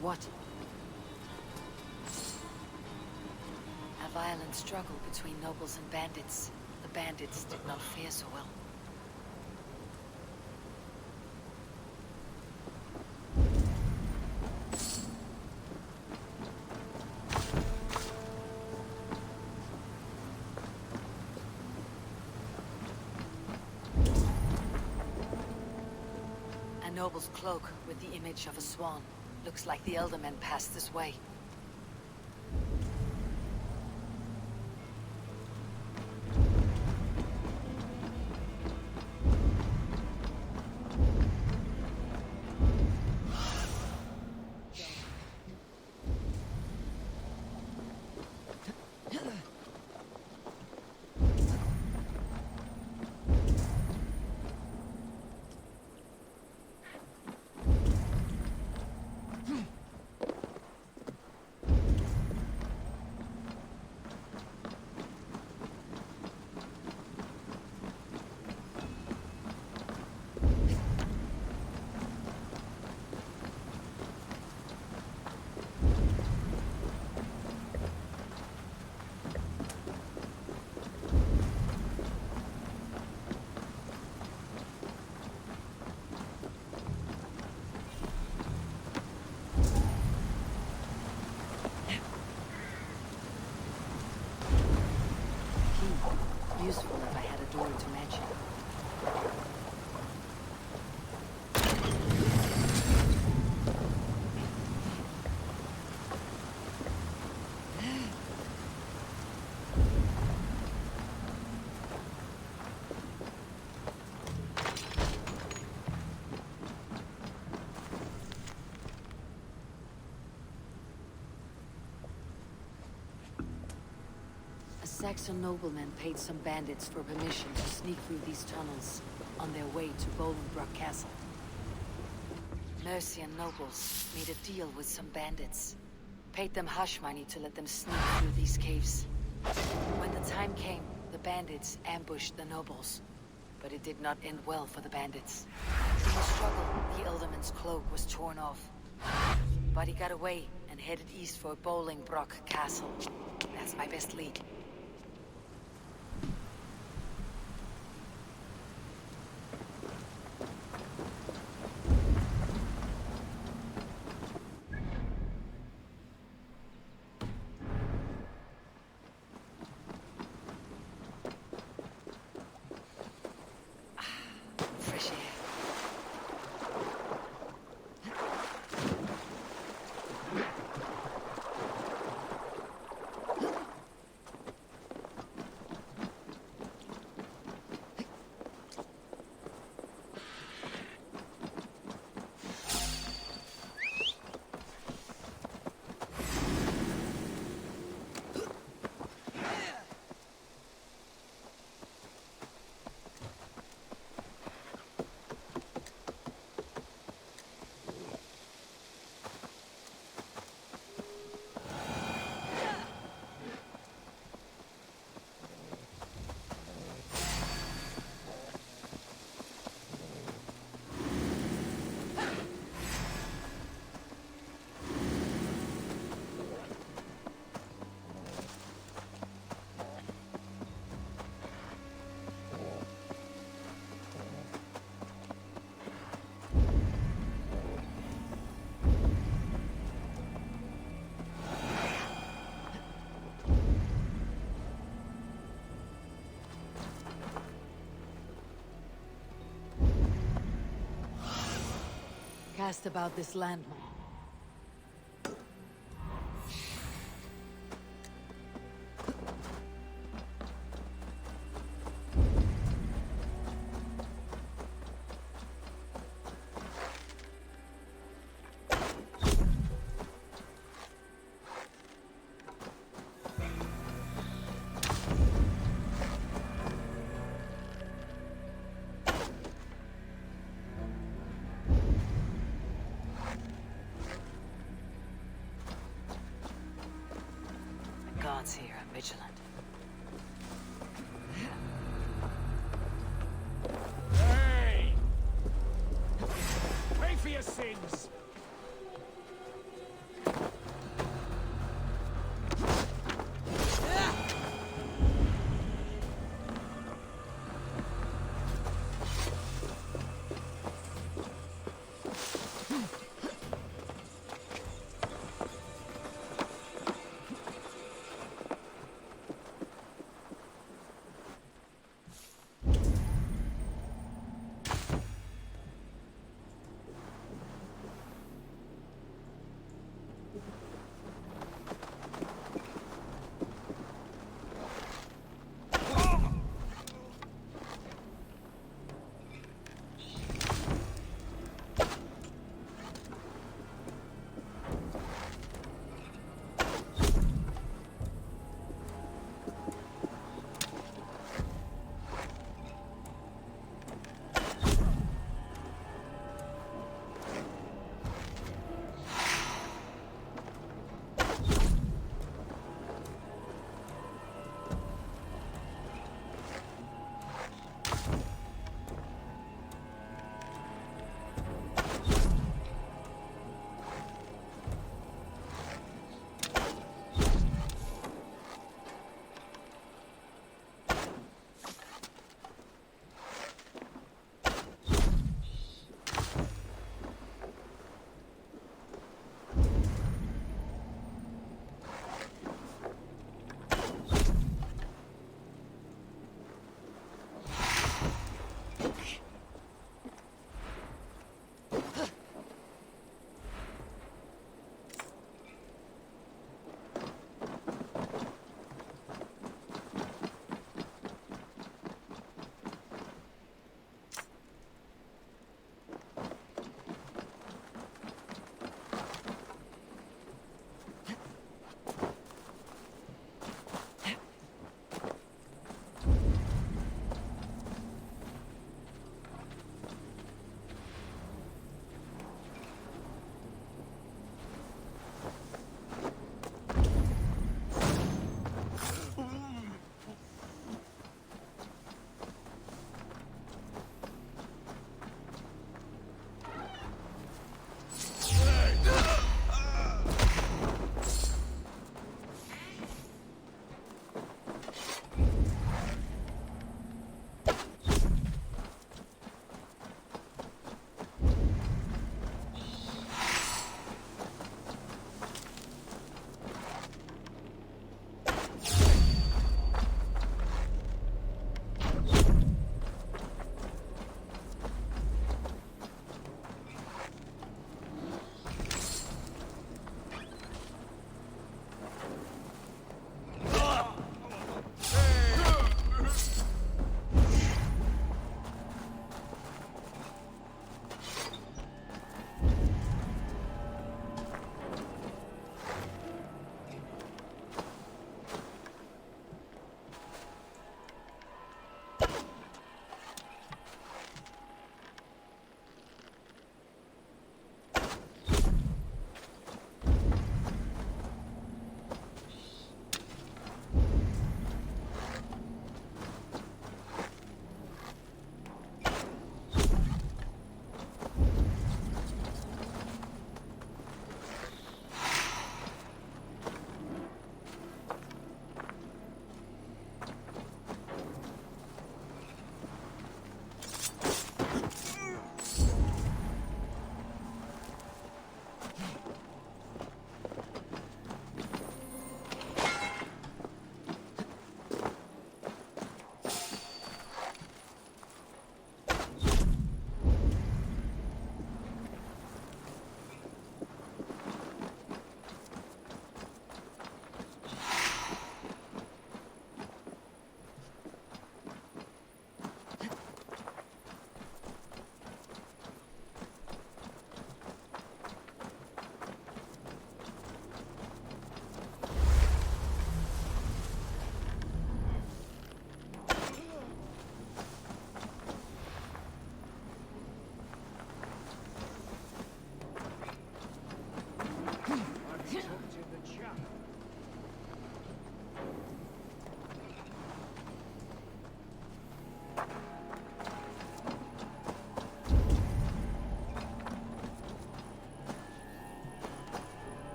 S2: What? A violent struggle between nobles and bandits. The bandits did not fare so well. A noble's cloak with the image of a swan. Looks like the elder men passed this way. Saxon noblemen paid some bandits for permission to sneak through these tunnels on their way to Bolingbroke Castle. Mercian nobles made a deal with some bandits. Paid them hush money to let them sneak through these caves. When the time came, the bandits ambushed the nobles. But it did not end well for the bandits. In the struggle, the Elderman's cloak was torn off. But he got away and headed east for Bolingbroke Castle. That's my best lead. Fresh air. Cast about this landmark. Gods here are vigilant.
S15: Hey! Pay for your sins!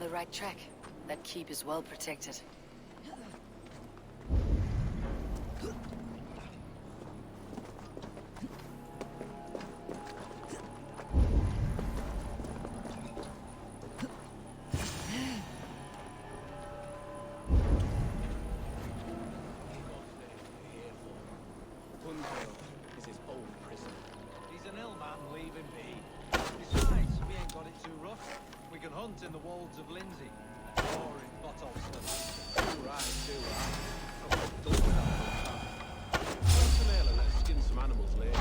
S2: the right track. That keep is well protected.
S16: Hundale is his old prisoner. He's an ill man, leave him be. Besides, we ain't got it too rough. We can hunt in the wolds of Lindsay, or in Botolston. Too right, too right. Oh, done with that for a time. Have some ale and let's skin some animals later.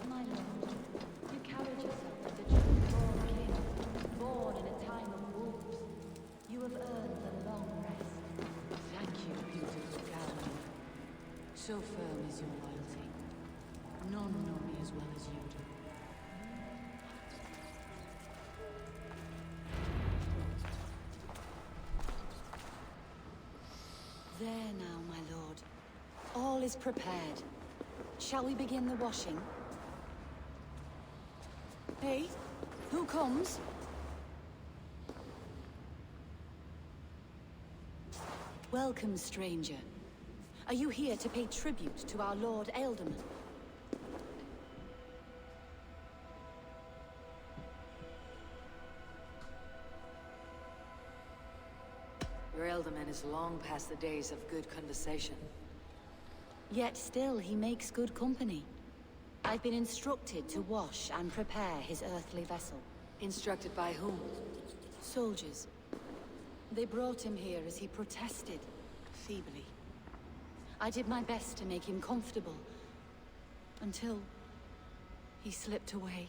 S14: My lord, you carried yourself as a true-born king, born in a time of wolves. You have earned a long rest.
S2: Thank you, beautiful Gallon. So firm is your loyalty. None know me as well as you do.
S14: There now, my lord. All is prepared. Shall we begin the washing? Hey, who comes? Welcome, stranger. Are you here to pay tribute to our Lord Ealdorman?
S2: Your Ealdorman is long past the days of good conversation.
S14: Yet still he makes good company. I've been instructed to wash and prepare his earthly vessel.
S2: Instructed by whom?
S14: Soldiers. They brought him here as he protested, feebly. I did my best to make him comfortable, until he slipped away.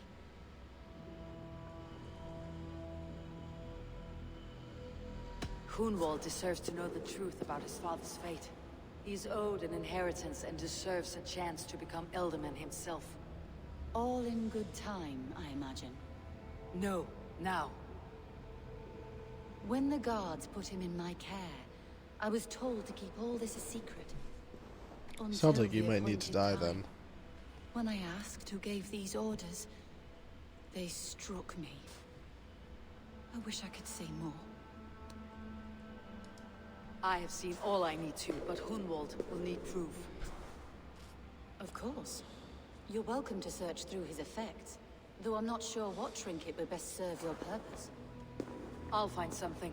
S2: Hunwald deserves to know the truth about his father's fate. He's owed an inheritance and deserves a chance to become Ealdorman himself.
S14: All in good time, I imagine.
S2: No, now.
S14: When the guards put him in my care, I was told to keep all this a secret.
S1: Sounds like you might need to die then.
S14: When I asked who gave these orders, they struck me. I wish I could say more.
S2: I have seen all I need to, but Hunwald will need proof.
S14: Of course. You're welcome to search through his effects, though I'm not sure what trinket would best serve your purpose.
S2: I'll find something.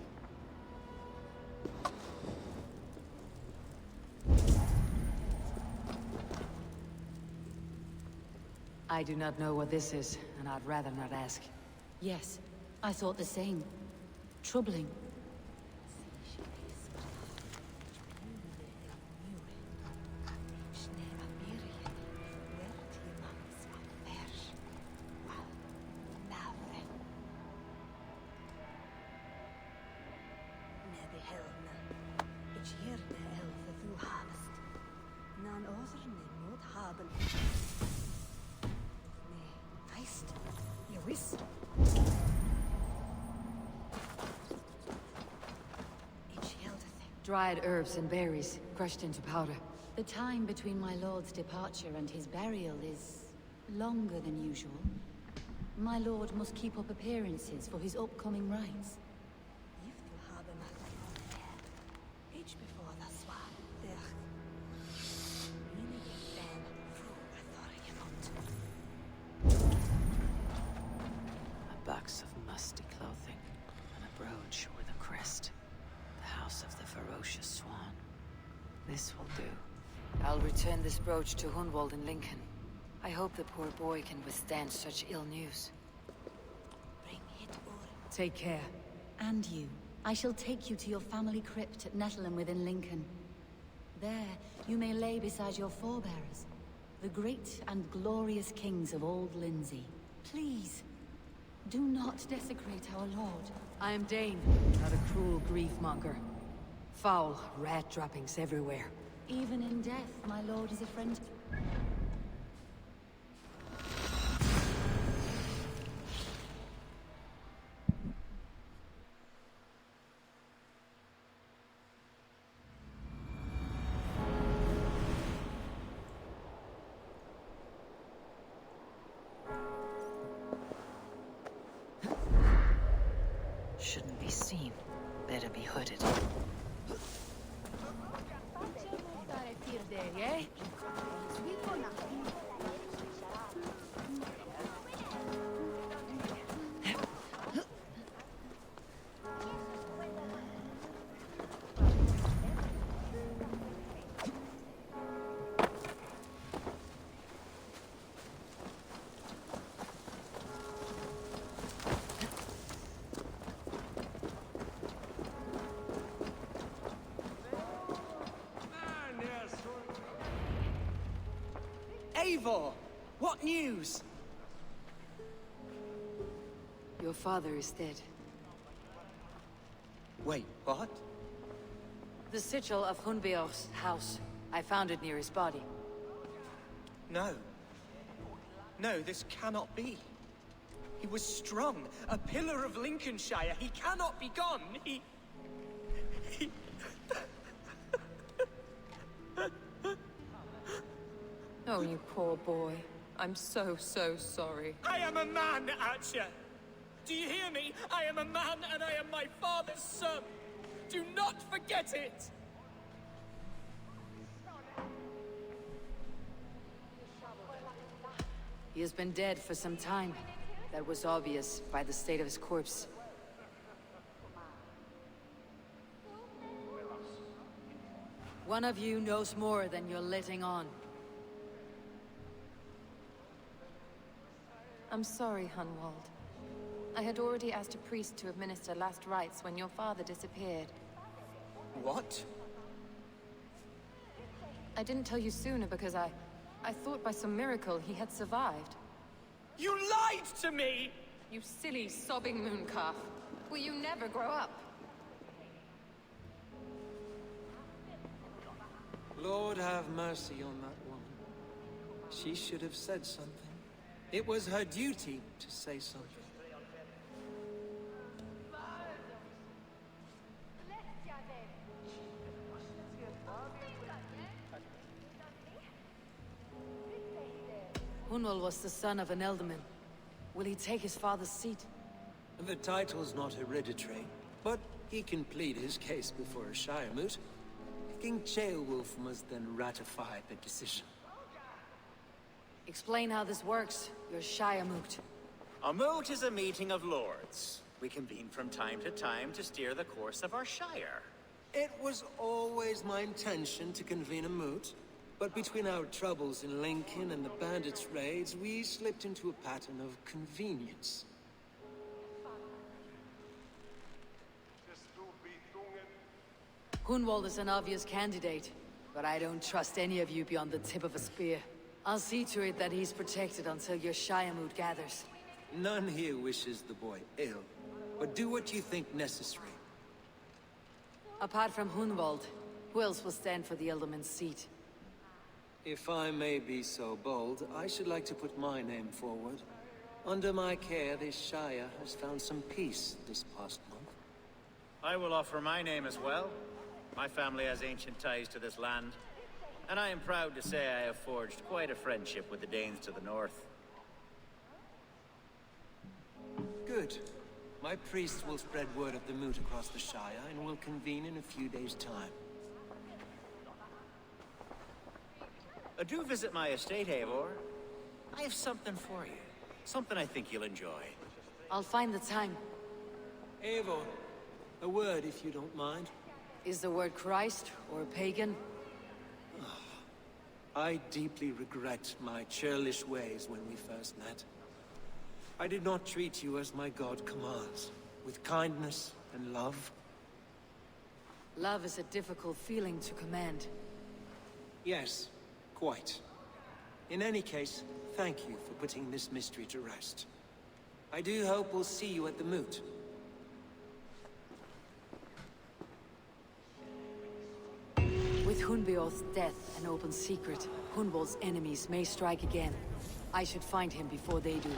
S2: I do not know what this is, and I'd rather not ask.
S14: Yes, I thought the same. Troubling.
S2: Dried herbs and berries, crushed into powder.
S14: The time between my lord's departure and his burial is longer than usual. My lord must keep up appearances for his upcoming rites.
S2: A box of musty clothing, and a brooch with a This will do. I'll return this brooch to Hunwald in Lincoln. I hope the poor boy can withstand such ill news. Take care.
S14: And you. I shall take you to your family crypt at Nettleton within Lincoln. There, you may lay beside your forebearers, the great and glorious kings of Old Lindsey. Please, do not desecrate our lord.
S2: I am Dane, not a cruel grief-monger. Foul rat droppings everywhere.
S14: Even in death, my lord is a friend.
S2: Shouldn't be seen. Better be hooded.
S4: Eivor! What news?
S2: Your father is dead.
S4: Wait, what?
S2: The sigil of Hunbeor's house. I found it near his body.
S4: No. No, this cannot be. He was strong, a pillar of Lincolnshire. He cannot be gone. He...
S13: Oh, you poor boy. I'm so sorry.
S4: I am a man, Archer! Do you hear me? I am a man and I am my father's son! Do not forget it!
S2: He has been dead for some time. That was obvious by the state of his corpse. One of you knows more than you're letting on.
S13: I'm sorry, Hunwald. I had already asked a priest to administer last rites when your father disappeared.
S4: What?
S13: I didn't tell you sooner because I thought by some miracle he had survived.
S4: You lied to me!
S13: You silly, sobbing mooncalf. Will you never grow up?
S12: Lord have mercy on that woman. She should have said something. It was her duty to say something.
S2: Hunwald was the son of an ealdorman. Will he take his father's seat?
S12: The title's not hereditary, but he can plead his case before a Shire moot. King Ceolwulf must then ratify the decision.
S2: Explain how this works, your Shire moot.
S10: A moot is a meeting of lords. We convene from time to steer the course of our shire.
S12: It was always my intention to convene a moot, but between our troubles in Lincoln and the bandits' raids, we slipped into a pattern of convenience.
S2: Hunwald is an obvious candidate, but I don't trust any of you beyond the tip of a spear. I'll see to it that he's protected until your Shire moot gathers.
S12: None here wishes the boy ill, but do what you think necessary.
S2: Apart from Hunwald, who else will stand for the ealdorman's seat?
S12: If I may be so bold, I should like to put my name forward. Under my care, this Shire has found some peace this past month.
S10: I will offer my name as well. My family has ancient ties to this land, and I am proud to say I have forged quite a friendship with the Danes to the north.
S12: Good. My priests will spread word of the moot across the Shire, and will convene in a few days' time.
S10: Do visit my estate, Eivor. I have something for you. Something I think you'll enjoy.
S2: I'll find the time.
S12: Eivor, a word if you don't mind.
S2: Is the word Christ or pagan?
S12: I deeply regret my churlish ways when we first met. I did not treat you as my god commands, with kindness and love.
S2: Love is a difficult feeling to command.
S12: Yes, quite. In any case, thank you for putting this mystery to rest. I do hope we'll see you at the moot.
S2: With Hunbeorth's death an open secret, Hunwald's enemies may strike again. I should find him before they do.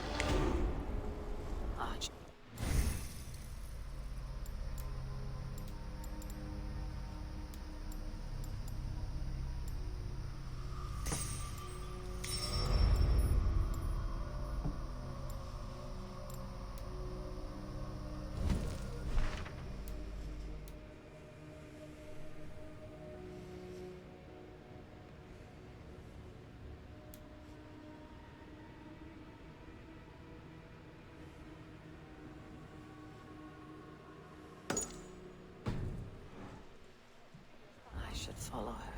S2: I should follow her.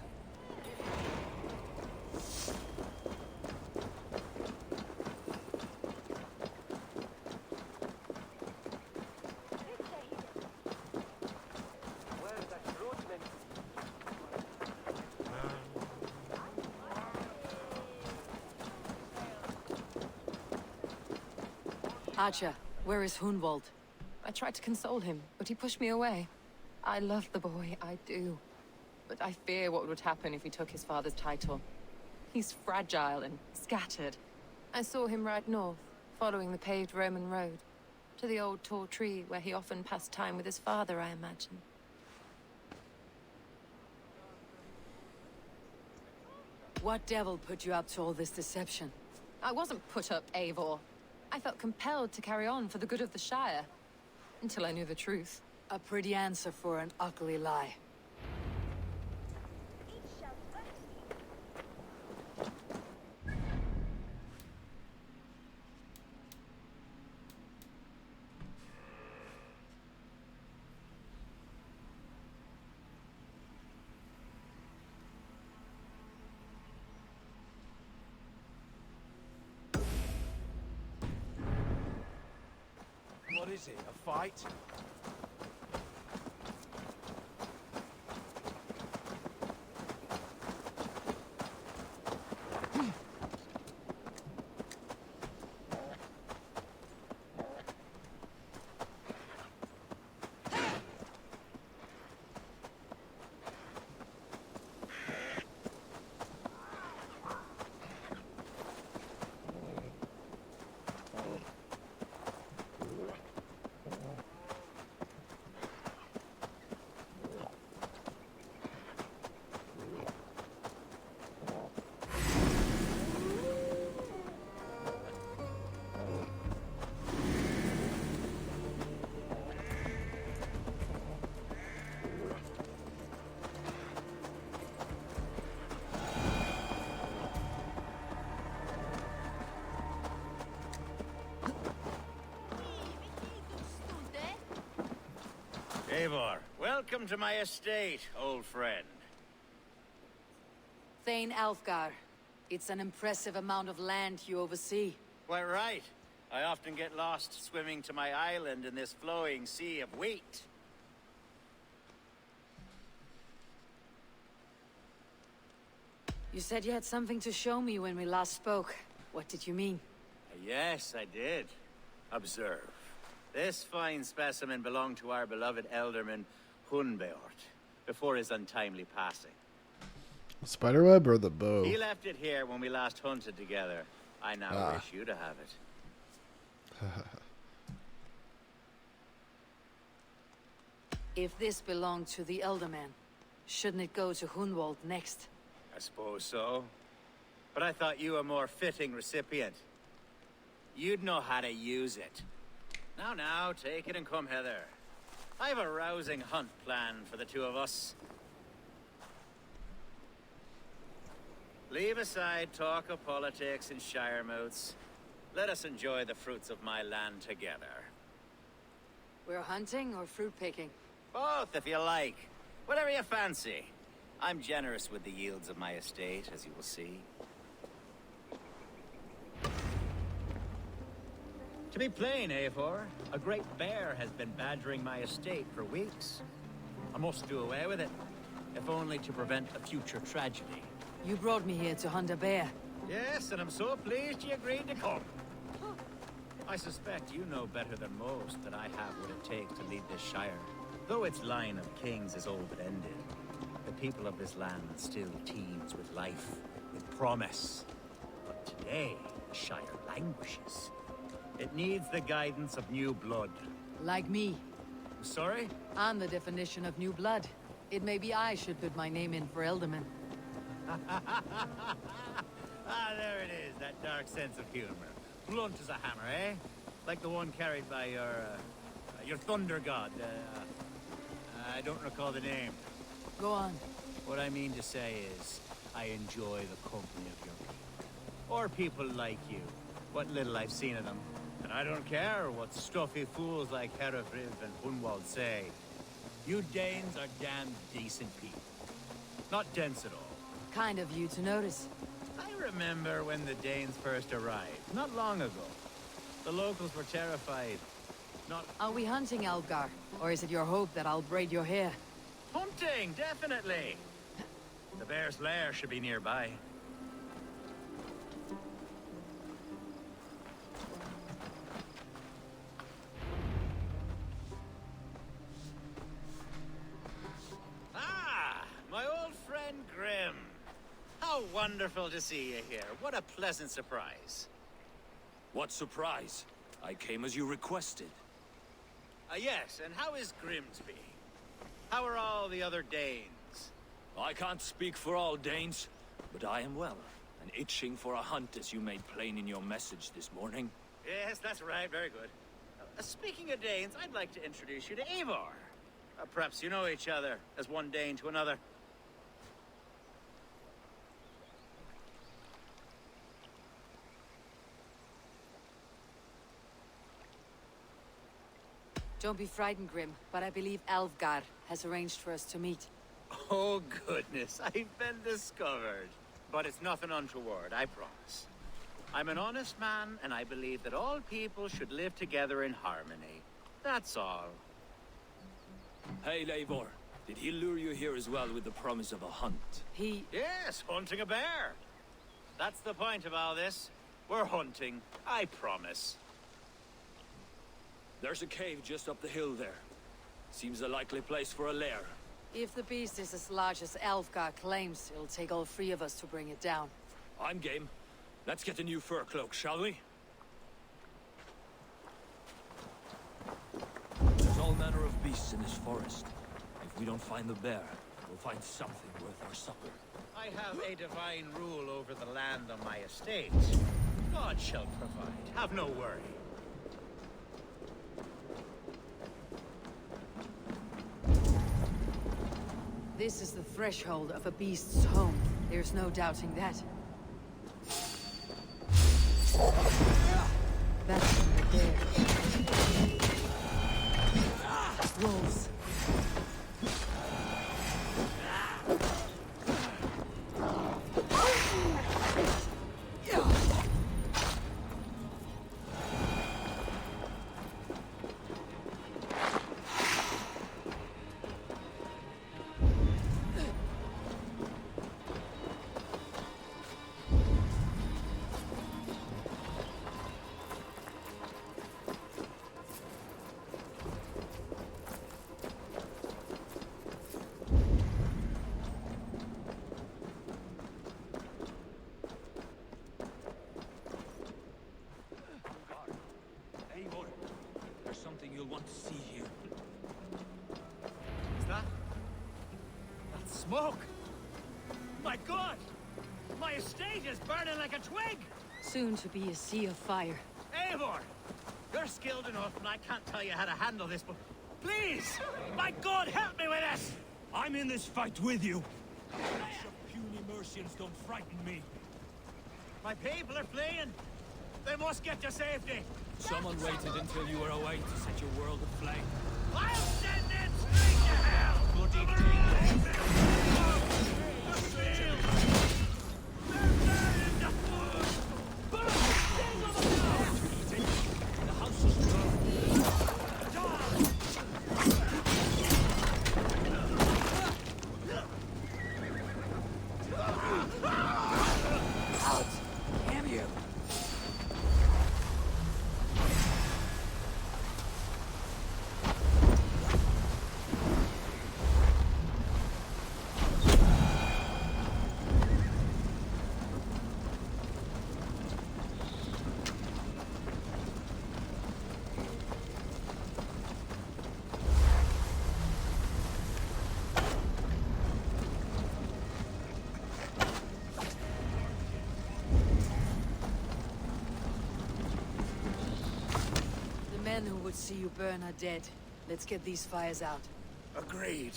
S2: Acha, where is Hunwald?
S13: I tried to console him, but he pushed me away. I love the boy, I do. But I fear what would happen if he took his father's title. He's fragile and scattered. I saw him ride north, following the paved Roman road, to the old tall tree where he often passed time with his father, I imagine.
S2: What devil put you up to all this deception?
S13: I wasn't put up, Eivor. I felt compelled to carry on for the good of the Shire. Until I knew the truth.
S2: A pretty answer for an ugly lie.
S16: What is it, a fight?
S10: Eivor, welcome to my estate, old friend.
S2: Thane Alfgar. It's an impressive amount of land you oversee.
S10: Quite right. I often get lost swimming to my island in this flowing sea of wheat.
S2: You said you had something to show me when we last spoke. What did you mean?
S10: Yes, I did. Observe. This fine specimen belonged to our beloved elderman, Hunbeort, before his untimely passing.
S1: The spiderweb or the bow?
S10: He left it here when we last hunted together. I now wish you to have it.
S2: If this belonged to the Elderman, shouldn't it go to Hunwald next?
S10: I suppose so. But I thought you a more fitting recipient. You'd know how to use it. Now, take it and come hither. I've a rousing hunt planned for the two of us. Leave aside talk of politics and shire moots. Let us enjoy the fruits of my land together.
S2: We're hunting or fruit picking?
S10: Both, if you like. Whatever you fancy. I'm generous with the yields of my estate, as you will see. To be plain, Eivor, a great bear has been badgering my estate for weeks. I must do away with it, if only to prevent a future tragedy.
S2: You brought me here to hunt a bear.
S10: Yes, and I'm so pleased you agreed to come. I suspect you know better than most that I have what it takes to lead this shire. Though its line of kings is old and ended, the people of this land still teems with life, with promise. But today, the shire languishes. It needs the guidance of new blood.
S2: Like me.
S10: Sorry?
S2: I'm the definition of new blood. It may be I should put my name in for Elderman.
S10: Ah, there it is, that dark sense of humor. Blunt as a hammer, eh? Like the one carried by your thunder god. I don't recall the name.
S2: Go on.
S10: What I mean to say is, I enjoy the company of your people. Or people like you. What little I've seen of them. And I don't care what stuffy fools like Herefriv and Hunwald say. You Danes are damn decent people. Not dense at all.
S2: Kind of you to notice.
S10: I remember when the Danes first arrived, not long ago. The locals were terrified. Not...
S2: Are we hunting Algar? Or is it your hope that I'll braid your hair?
S10: Hunting, definitely! The bear's lair should be nearby. Ah! My old friend Grim. How wonderful to see you here. What a pleasant surprise.
S17: What surprise? I came as you requested.
S10: Yes, and how is Grimsby? How are all the other Danes?
S17: I can't speak for all Danes, but I am well, and itching for a hunt as you made plain in your message this morning.
S10: Yes, that's right, very good. Speaking of Danes, I'd like to introduce you to Eivor. Perhaps you know each other, as one Dane to another.
S2: Don't be frightened, Grim, but I believe Alvgar has arranged for us to meet.
S10: Oh, goodness, I've been discovered. But it's nothing untoward, I promise. I'm an honest man, and I believe that all people should live together in harmony. That's all.
S17: Hey, Eivor. Did he lure you here as well with the promise of a hunt?
S10: Yes, hunting a bear. That's the point of all this. We're hunting, I promise.
S17: There's a cave just up the hill there. Seems a likely place for a lair.
S2: If the beast is as large as Alvgar claims, it'll take all three of us to bring it down.
S17: I'm game. Let's get a new fur cloak, shall we? There's all manner of beasts in this forest. If we don't find the bear, we'll find something worth our supper.
S10: I have a divine rule over the land on my estate. God shall provide. Have no worry.
S2: This is the threshold of a beast's home. There's no doubting that. That's right there. Wolves.
S10: Smoke! My God! My estate is burning like a twig!
S2: Soon to be a sea of fire.
S10: Eivor! You're skilled enough, and I can't tell you how to handle this, but please! My God, help me with this!
S17: I'm in this fight with you! Your puny Mercians don't frighten me.
S10: My people are fleeing! They must get to safety!
S17: Someone waited until you were away to set your world aflame.
S10: I'll send it straight to hell!
S17: Bloody demons!
S2: would see you burn are dead. Let's get these fires out.
S10: Agreed.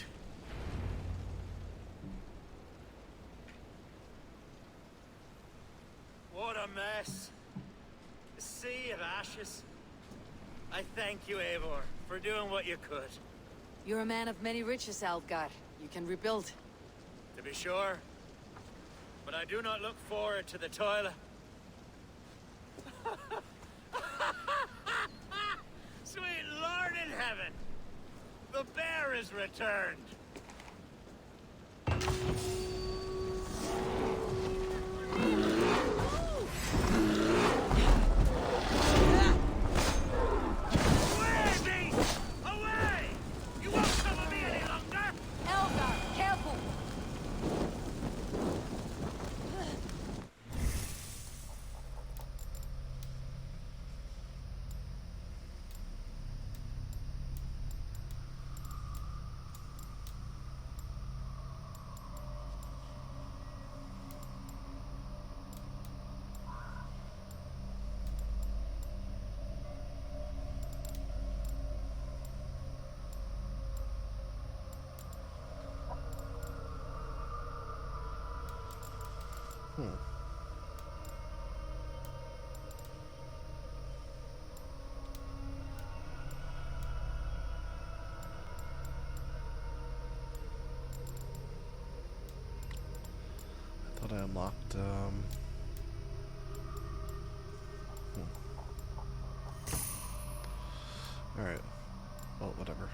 S10: What a mess. A sea of ashes. I thank you, Eivor, for doing what you could.
S2: You're a man of many riches, Alfgar. You can rebuild.
S10: To be sure. But I do not look forward to the toil. Sweet Lord in heaven! The bear is returned! Away, beast! Away! You won't trouble me any longer!
S2: Alfgar, careful!
S1: I thought I unlocked, Alright. Well, whatever.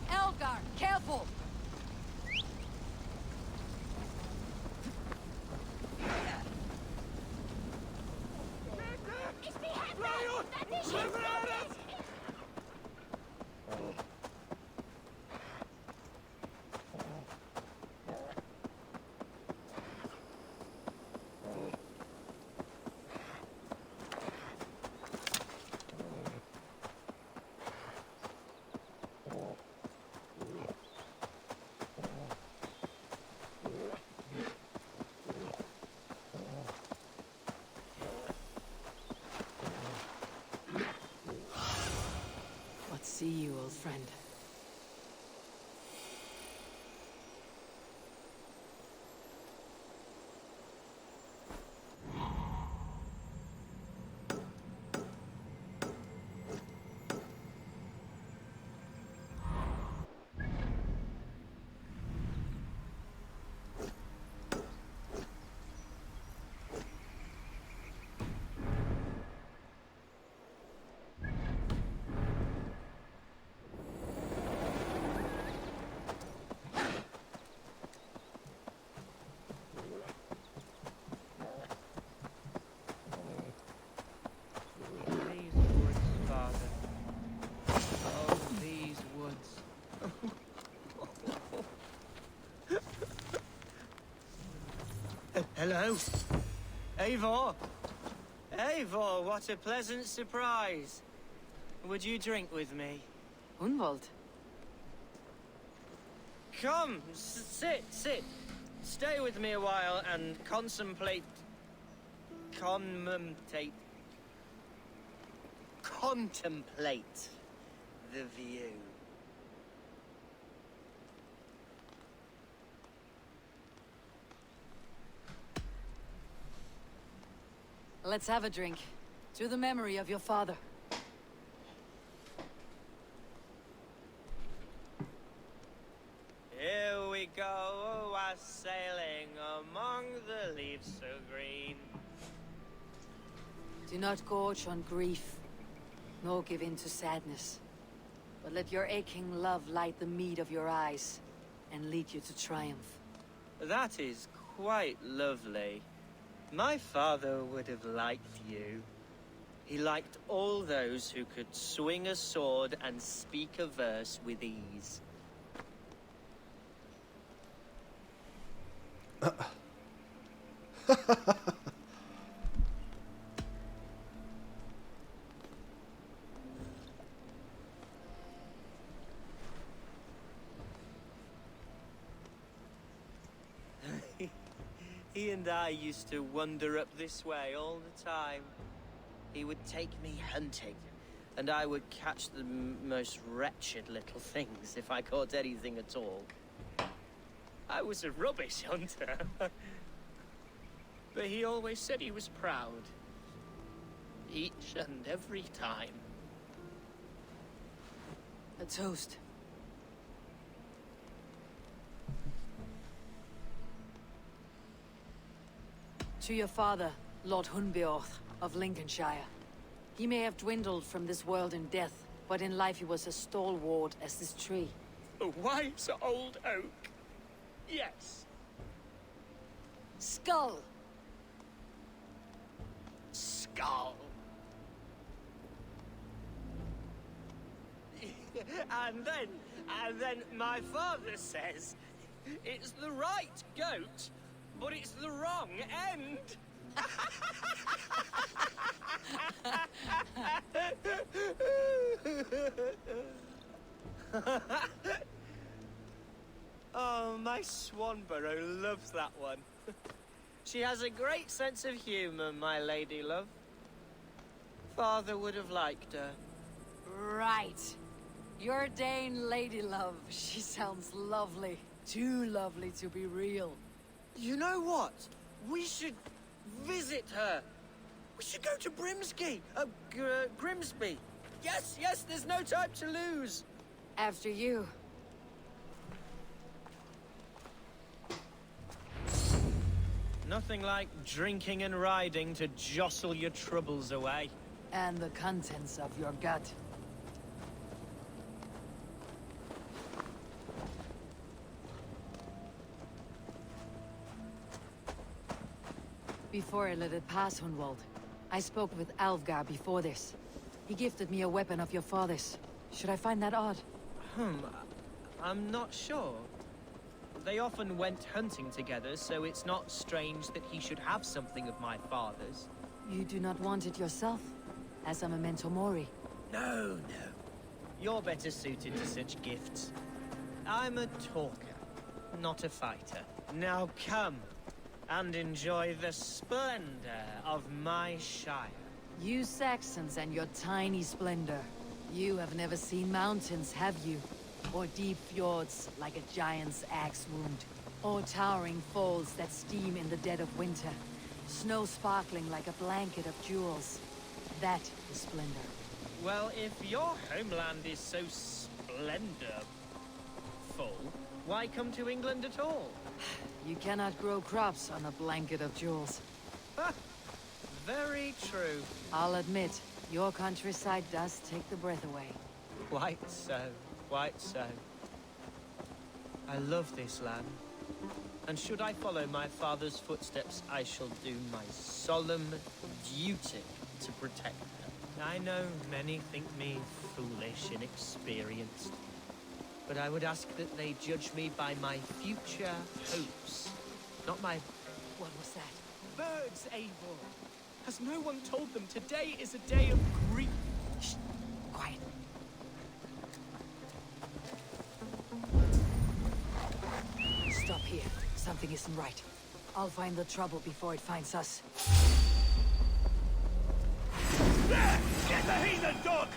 S2: Alfgar, careful! See you, old friend.
S4: Hello? Eivor? Eivor, what a pleasant surprise. Would you drink with me?
S2: Hunwald.
S4: Come, sit. Stay with me a while and contemplate the view.
S2: Let's have a drink. To the memory of your father.
S4: Here we go, sailing among the leaves so green.
S2: Do not gorge on grief, nor give in to sadness. But let your aching love light the mead of your eyes, and lead you to triumph.
S4: That is quite lovely. My father would have liked you. He liked all those who could swing a sword and speak a verse with ease. He and I used to wander up this way all the time. He would take me hunting, and I would catch the most wretched little things if I caught anything at all. I was a rubbish hunter. But he always said he was proud. Each and every time.
S2: A toast. To your father, Lord Hunbeorth of Lincolnshire. He may have dwindled from this world in death, but in life he was as stalwart as this tree.
S4: A wise old oak. Yes.
S2: Skull!
S4: Skull. And then my father says, it's the right goat, but it's the wrong end. Oh, my Swanborough loves that one. She has a great sense of humor, my lady love. Father would have liked her.
S2: Right. Your Dane lady love. She sounds lovely. Too lovely to be real.
S4: You know what? We should visit her. We should go to Grimsby. Yes, there's no time to lose.
S2: After you.
S4: Nothing like drinking and riding to jostle your troubles away.
S2: And the contents of your gut. Before I let it pass, Hunwald, I spoke with Alfgar before this. He gifted me a weapon of your father's. Should I find that odd?
S4: I'm not sure. They often went hunting together, so it's not strange that he should have something of my father's.
S2: You do not want it yourself? As a memento mori?
S4: No. You're better suited to such gifts. I'm a talker, not a fighter. Now come, and enjoy the splendor of my shire.
S2: You Saxons and your tiny splendor. You have never seen mountains, have you? Or deep fjords like a giant's axe wound. Or towering falls that steam in the dead of winter. Snow sparkling like a blanket of jewels. That is splendor.
S4: Well, if your homeland is so splendorful, why come to England at all?
S2: You cannot grow crops on a blanket of jewels.
S4: Very true.
S2: I'll admit, your countryside does take the breath away.
S4: Quite so. I love this land. And should I follow my father's footsteps, I shall do my solemn duty to protect her. I know many think me foolish, inexperienced. But I would ask that they judge me by my future hopes, not my...
S2: What was that?
S4: Birds, Eivor! Has no one told them today is a day of grief?
S2: Shh! Quiet. Stop here. Something isn't right. I'll find the trouble before it finds us.
S15: There! Get the heathen dog!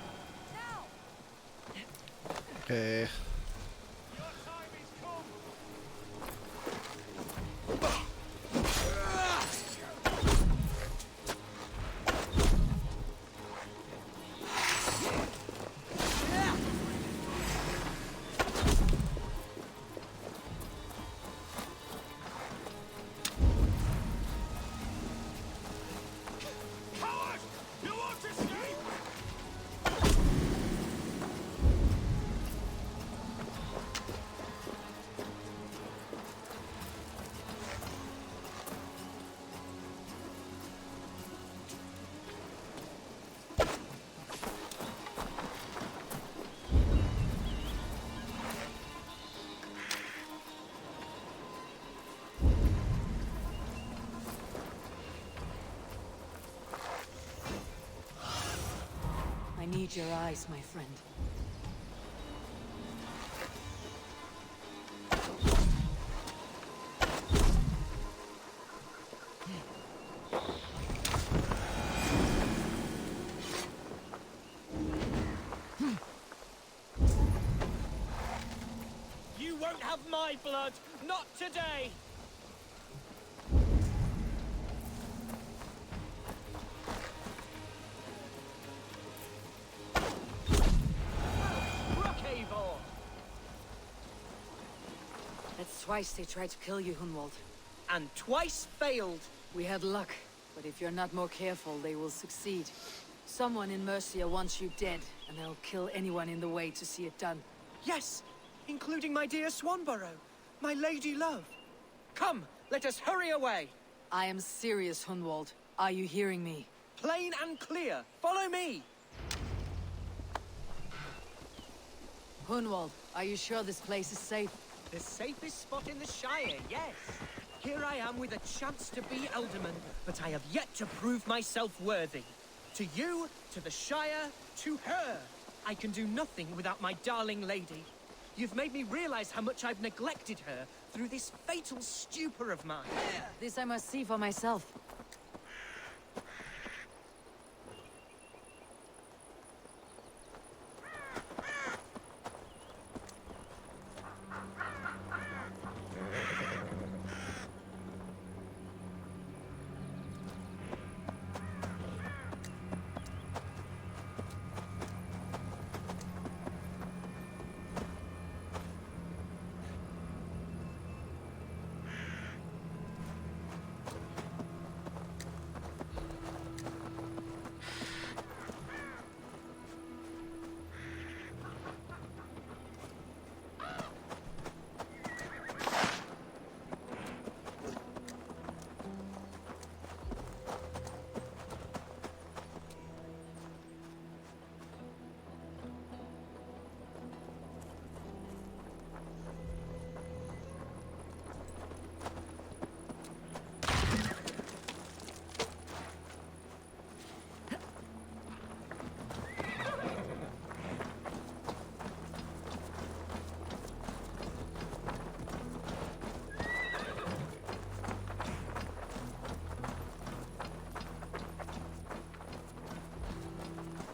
S1: Okay.
S2: need your eyes, my friend.
S4: You won't have my blood! Not today! Eivor!
S2: That's twice they tried to kill you, Hunwald.
S4: And twice failed.
S2: We had luck, but if you're not more careful, they will succeed. Someone in Mercia wants you dead, and they'll kill anyone in the way to see it done.
S4: Yes, including my dear Swanborough, my lady love. Come, let us hurry away.
S2: I am serious, Hunwald. Are you hearing me?
S4: Plain and clear. Follow me.
S2: Hunwald, are you sure this place is safe?
S4: The safest spot in the Shire, yes. Here I am with a chance to be Alderman, but I have yet to prove myself worthy. To you, to the Shire, to her. I can do nothing without my darling lady. You've made me realize how much I've neglected her through this fatal stupor of mine.
S2: This I must see for myself.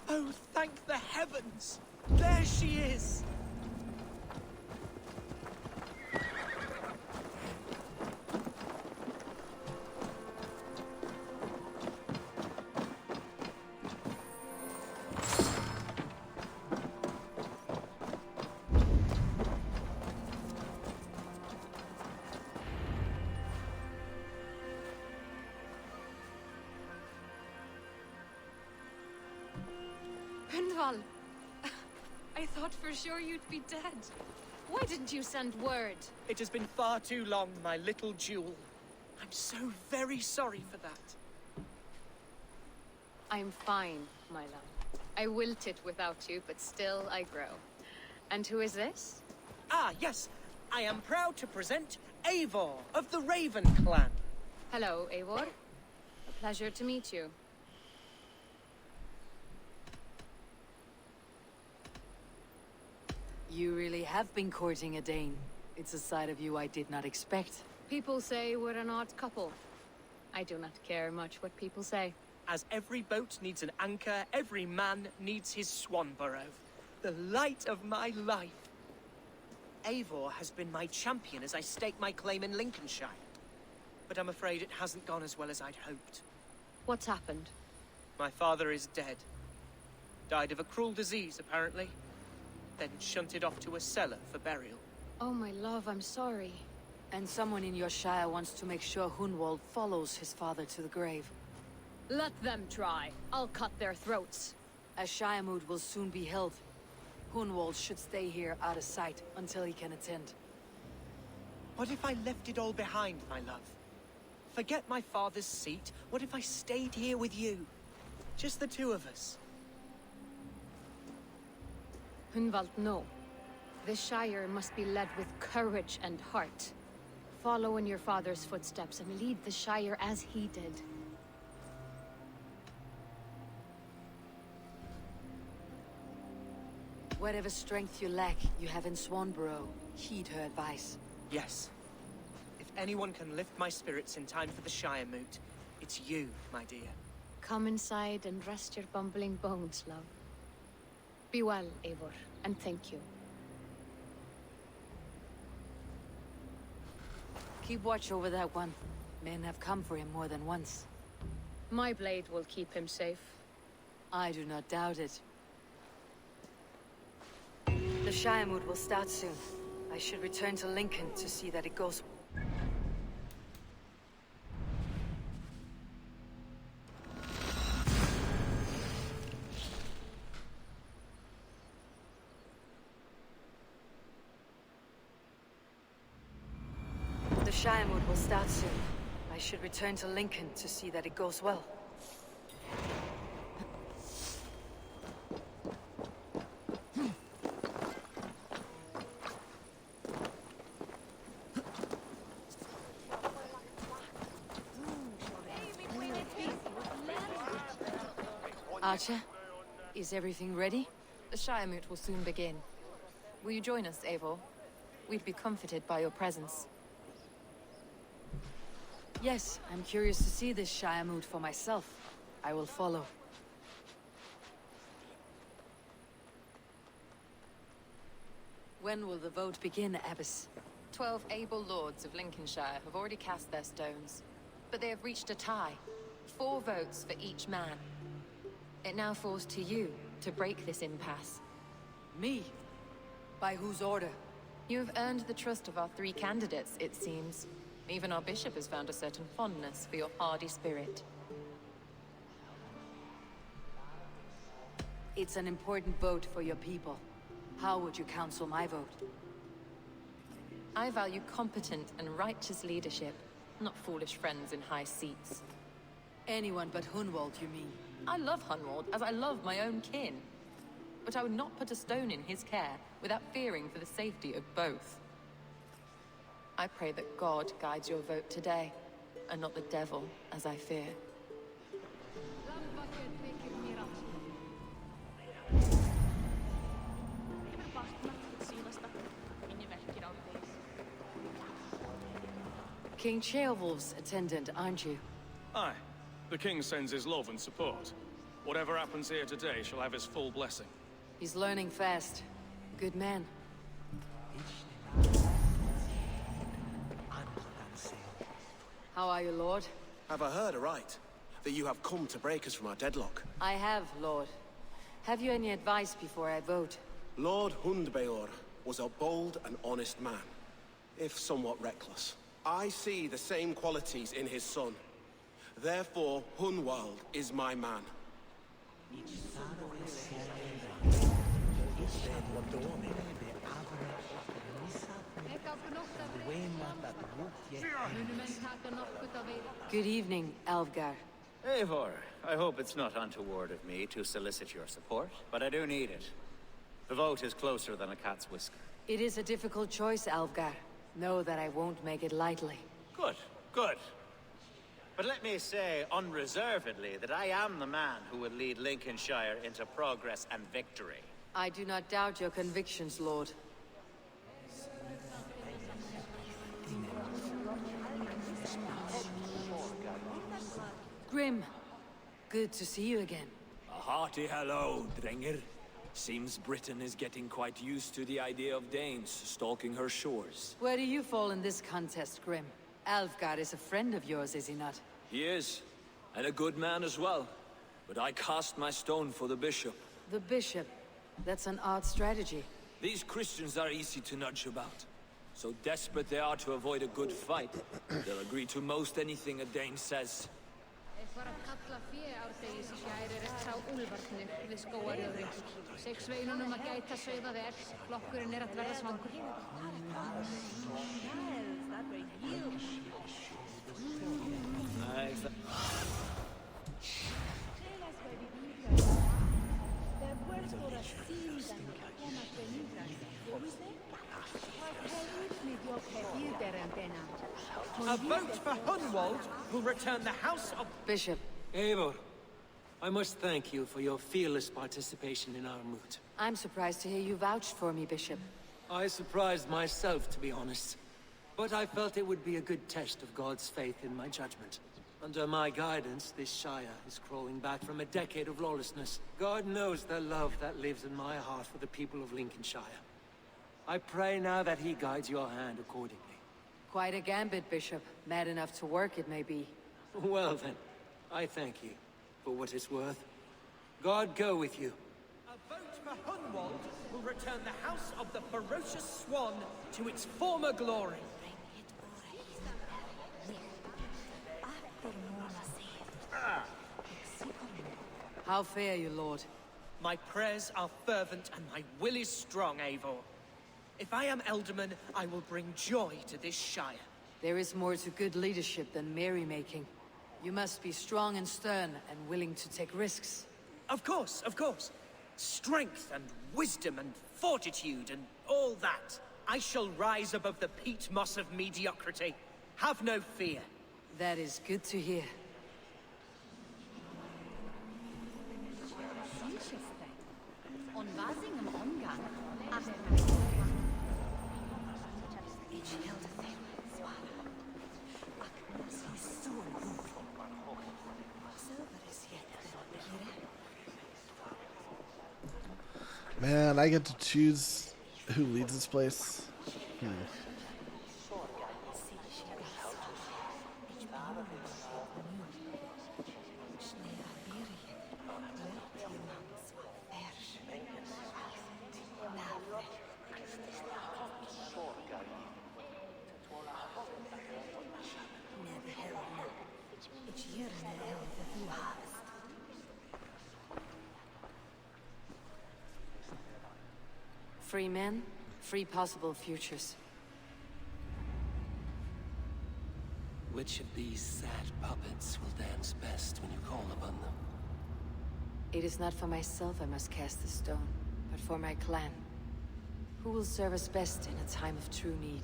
S4: Oh, thank the heavens! There she is!
S9: Hunwald, I thought for sure you'd be dead. Why didn't you send word?
S4: It has been far too long, my little jewel. I'm so very sorry for that.
S9: I'm fine, my love. I wilted without you, but still I grow. And who is this?
S4: Ah, yes. I am proud to present Eivor of the Raven clan.
S9: Hello, Eivor. A pleasure to meet you.
S2: You really have been courting a Dane. It's a side of you I did not expect.
S9: People say we're an odd couple. I do not care much what people say.
S4: As every boat needs an anchor, every man needs his Swanborough. The light of my life. Eivor has been my champion as I stake my claim in Lincolnshire. But I'm afraid it hasn't gone as well as I'd hoped.
S9: What's happened?
S4: My father is dead. Died of a cruel disease, apparently. Then shunted off to a cellar for burial.
S9: Oh, my love, I'm sorry.
S2: And someone in your shire wants to make sure Hunwald follows his father to the grave.
S9: Let them try. I'll cut their throats.
S2: A shire moot will soon be held. Hunwald should stay here out of sight until he can attend.
S4: What if I left it all behind, my love? Forget my father's seat. What if I stayed here with you? Just the two of us.
S9: Hunwald, no. This Shire must be led with courage and heart. Follow in your father's footsteps and lead the Shire as he did.
S2: Whatever strength you lack, you have in Swanborough. Heed her advice.
S4: Yes. If anyone can lift my spirits in time for the Shire moot, it's you, my dear.
S9: Come inside and rest your bumbling bones, love. Be well, Eivor, and thank you.
S2: Keep watch over that one. Men have come for him more than once.
S9: My blade will keep him safe.
S2: I do not doubt it. The Shire moot will start soon. I should return to Lincoln to see that it goes. The Shire moot will start soon. I should return to Lincoln to see that it goes well. Archer, is everything ready?
S13: The Shire moot will soon begin. Will you join us, Eivor? We'd be comforted by your presence.
S2: Yes, I'm curious to see this Shire moot for myself. I will follow. When will the vote begin, Abbess?
S13: 12 able lords of Lincolnshire have already cast their stones, but they have reached a tie. 4 votes for each man. It now falls to you to break this impasse.
S2: Me? By whose order?
S13: You have earned the trust of our 3 candidates, it seems. Even our bishop has found a certain fondness for your hardy spirit.
S2: It's an important vote for your people. How would you counsel my vote?
S13: I value competent and righteous leadership, not foolish friends in high seats.
S2: Anyone but Hunwald, you mean?
S13: I love Hunwald as I love my own kin. But I would not put a stone in his care without fearing for the safety of both. I pray that God guides your vote today, and not the devil, as I fear.
S2: King Ceolwulf's attendant, aren't you?
S18: Aye. The king sends his love and support. Whatever happens here today shall have his full blessing.
S2: He's learning fast. Good man. How are you, Lord?
S19: Have I heard aright? That you have come to break us from our deadlock?
S2: I have, Lord. Have you any advice before I vote?
S19: Lord Hundbeor was a bold and honest man, if somewhat reckless. I see the same qualities in his son. Therefore, Hunwald is my man.
S2: Good evening, Alvgar.
S10: Eivor, I hope it's not untoward of me to solicit your support, but I do need it. The vote is closer than a cat's whisker.
S2: It is a difficult choice, Alvgar. Know that I won't make it lightly.
S10: Good, good. But let me say unreservedly that I am the man who will lead Lincolnshire into progress and victory.
S2: I do not doubt your convictions, Lord. Grim, good to see you again.
S17: A hearty hello, Drenger. Seems Britain is getting quite used to the idea of Danes stalking her shores.
S2: Where do you fall in this contest, Grim? Alvgar is a friend of yours, is he not?
S17: He is, and a good man as well. But I cast my stone for the bishop.
S2: The bishop? That's an odd strategy.
S17: These Christians are easy to nudge about. So desperate they are to avoid a good fight, they'll agree to most anything a Dane says.
S12: A vote for Hunwald will return the House of...
S2: Bishop.
S12: Eivor, I must thank you for your fearless participation in our moot.
S2: I'm surprised to hear you vouched for me, Bishop.
S12: I surprised myself, to be honest. But I felt it would be a good test of God's faith in my judgment. Under my guidance, this Shire is crawling back from a decade of lawlessness. God knows the love that lives in my heart for the people of Lincolnshire. I pray now that he guides your hand accordingly.
S2: Quite a gambit, Bishop. Mad enough to work, it may be.
S12: Well then, I thank you for what it's worth. God go with you.
S4: A vote for Hunwald will return the House of the Ferocious Swan to its former glory.
S2: How fare you, Lord?
S4: My prayers are fervent and my will is strong, Eivor. If I am Elderman, I will bring joy to this Shire.
S2: There is more to good leadership than merrymaking. You must be strong and stern and willing to take risks.
S4: Of course, of course. Strength and wisdom and fortitude and all that. I shall rise above the peat moss of mediocrity. Have no fear.
S2: That is good to hear.
S1: Man, I get to choose who leads this place.
S2: Free men, free possible futures.
S12: Which of these sad puppets will dance best when you call upon them?
S2: It is not for myself I must cast the stone, but for my clan. Who will serve us best in a time of true need?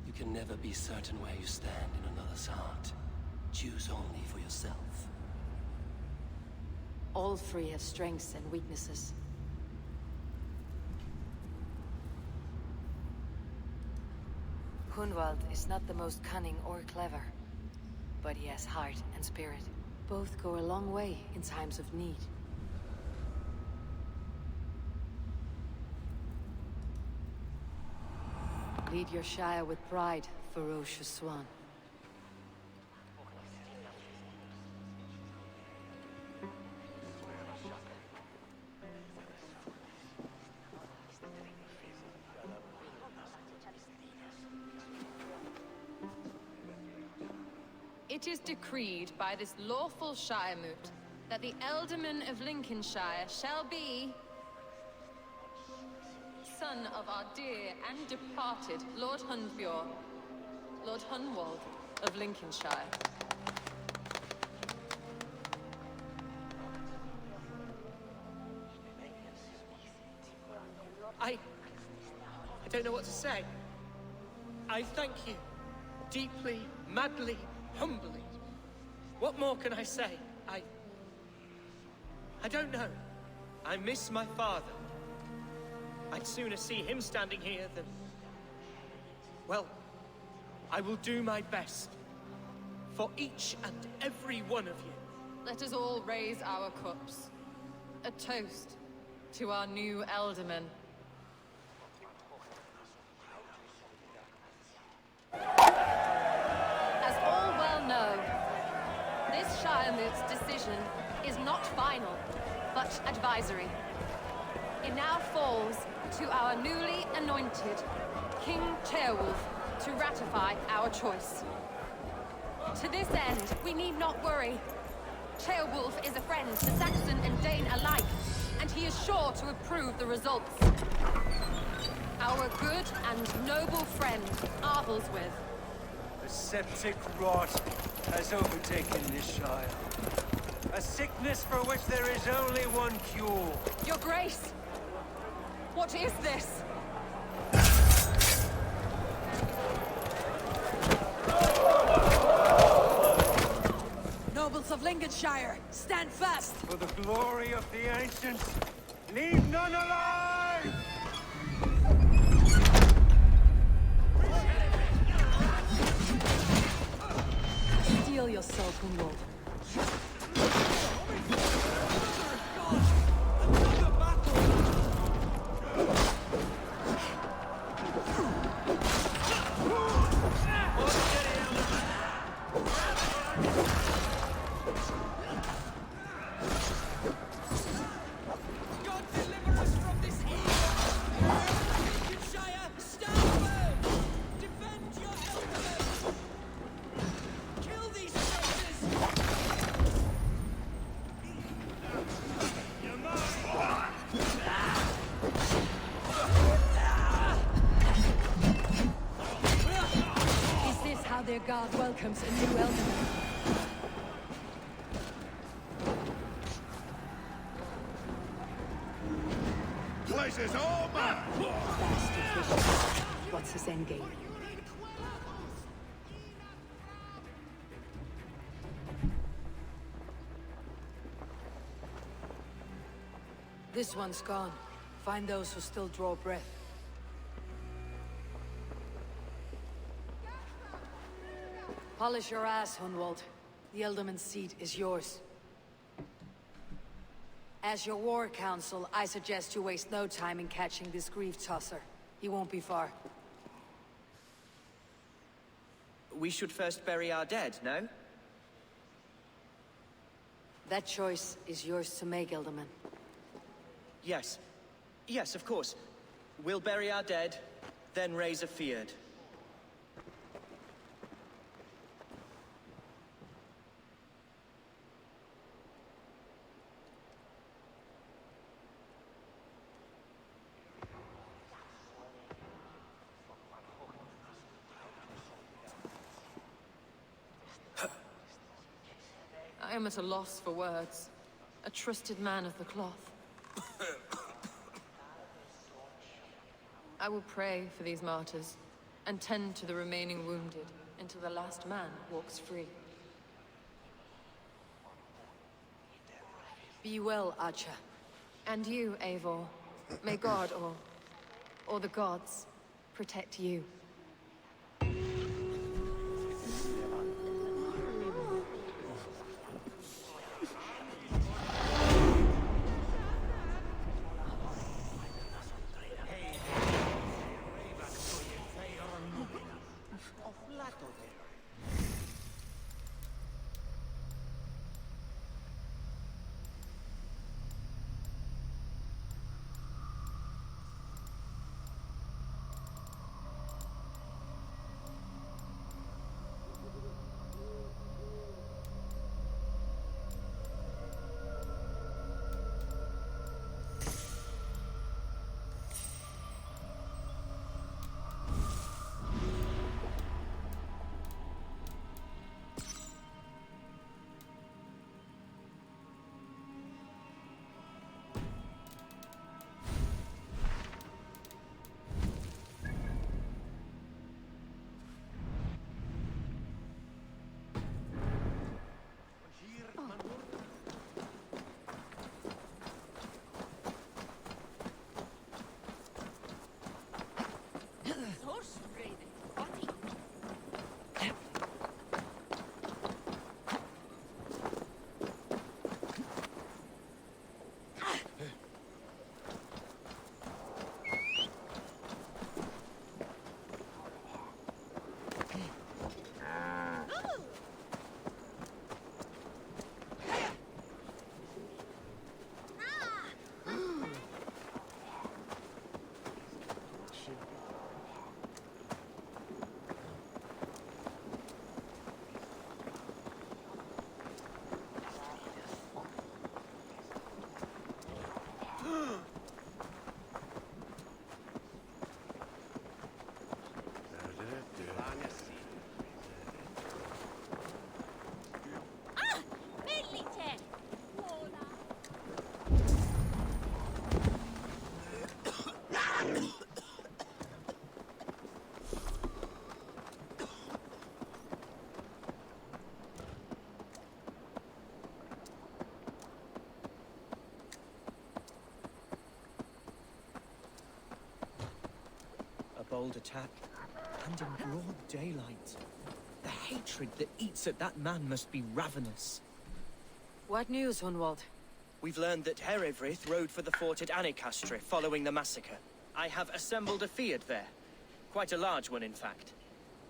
S12: You can never be certain where you stand in another's heart. Choose only for yourself.
S2: All three have strengths and weaknesses. Hunwald is not the most cunning or clever, but he has heart and spirit. Both go a long way in times of need. Lead your Shire with pride, ferocious swan.
S13: It is decreed by this lawful Shire moot that the Ealdorman of Lincolnshire shall be son of our dear and departed Lord Hunbjorn, Lord Hunwald of Lincolnshire.
S4: I don't know what to say. I thank you. Deeply, madly, humbly. What more can I say? I don't know. I miss my father. I'd sooner see him standing here than... Well, I will do my best. For each and every one of you.
S13: Let us all raise our cups. A toast to our new Ealdorman. As all well know, this Shire moot's decision is not final, but advisory. It now falls to our newly anointed King Ceolwulf to ratify our choice. To this end, we need not worry. Ceolwulf is a friend to Saxon and Dane alike, and he is sure to approve the results. Our good and noble friend, Arthelswith.
S7: The septic rot has overtaken this Shire. A sickness for which there is only one cure.
S13: Your Grace! What is this?
S3: Noble
S2: nobles of Lincolnshire, stand fast!
S15: For the glory of the ancients, leave none alive!
S2: Steel yourself, Hunwald. Their god welcomes a new elders.
S15: Places all mine!
S2: Bastard vicious. What's his endgame? This one's gone. Find those who still draw breath. Polish your ass, Hunwald. The Ealdorman's seat is yours. As your war council, I suggest you waste no time in catching this grief-tosser. He won't be far.
S4: We should first bury our dead, no?
S2: That choice is yours to make, Ealdorman.
S4: Yes. Yes, of course. We'll bury our dead, then raise a feared.
S13: I am at a loss for words. A trusted man of the cloth. I will pray for these martyrs, and tend to the remaining wounded, until the last man walks free.
S2: Be well, Archer.
S13: And you, Eivor. May God, or the gods, protect you.
S4: controlled attack, and in broad daylight. The hatred that eats at that man must be ravenous.
S2: What news, Hunwald?
S4: We've learned that Herewrith rode for the fort at Annikastre following the massacre. I have assembled a Fiat there. Quite a large one, in fact.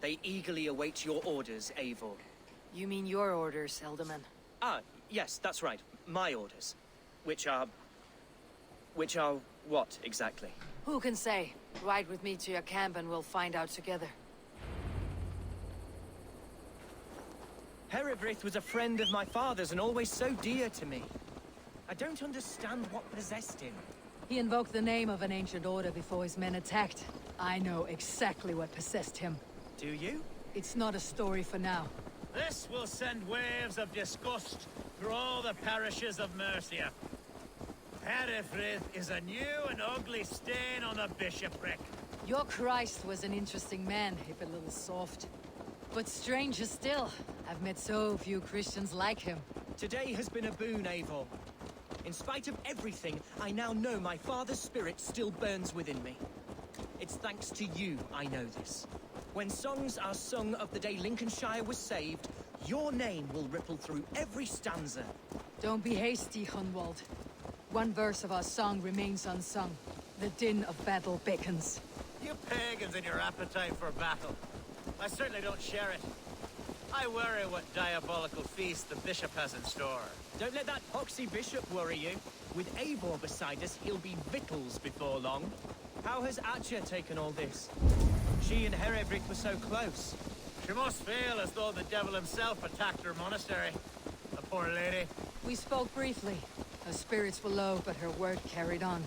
S4: They eagerly await your orders, Eivor.
S2: You mean your orders, Elderman?
S4: Ah, yes, that's right. My orders. Which are what, exactly?
S2: Who can say? Ride with me to your camp and we'll find out together.
S4: Herewrith was a friend of my father's and always so dear to me. I don't understand what possessed him.
S2: He invoked the name of an ancient order before his men attacked. I know exactly what possessed him.
S4: Do you?
S2: It's not a story for now.
S10: This will send waves of disgust through all the parishes of Mercia. Herefrith is a new and ugly stain on the bishopric.
S2: Your Christ was an interesting man, if a little soft. But stranger still, I've met so few Christians like him.
S4: Today has been a boon, Eivor. In spite of everything, I now know my father's spirit still burns within me. It's thanks to you I know this. When songs are sung of the day Lincolnshire was saved, your name will ripple through every stanza.
S2: Don't be hasty, Hunwald. One verse of our song remains unsung. The din of battle beckons.
S10: You pagans and your appetite for battle. I certainly don't share it. I worry what diabolical feast the bishop has in store.
S4: Don't let that poxy bishop worry you. With Eivor beside us, he'll be victuals before long. How has Atcha taken all this? She and Herewrith were so close.
S10: She must feel as though the devil himself attacked her monastery. The poor lady.
S2: We spoke briefly. Her spirits were low, but her word carried on.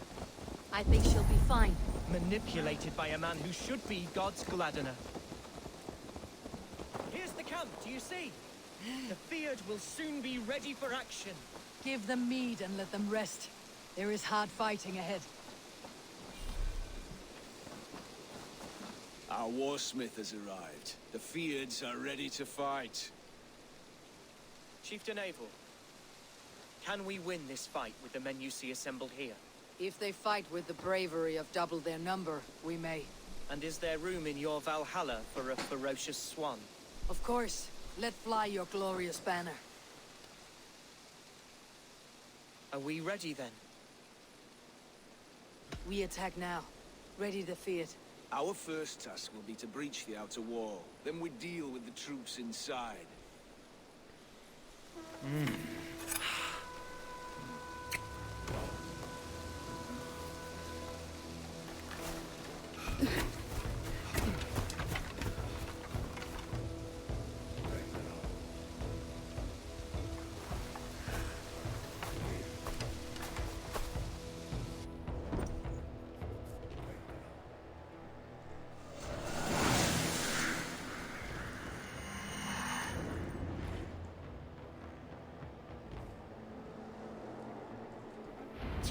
S2: I think she'll be fine.
S4: Manipulated by a man who should be God's Gladdener. Here's the camp, do you see? The Fiat will soon be ready for action.
S2: Give them mead and let them rest. There is hard fighting ahead.
S7: Our warsmith has arrived. The Fiads are ready to fight.
S4: Chieftain Eivor, can we win this fight with the men you see assembled here?
S2: If they fight with the bravery of double their number, we may.
S4: And is there room in your Valhalla for a ferocious swan?
S2: Of course. Let fly your glorious banner.
S4: Are we ready then?
S2: We attack now. Ready to Fiat.
S7: Our first task will be to breach the outer wall. Then we deal with the troops inside.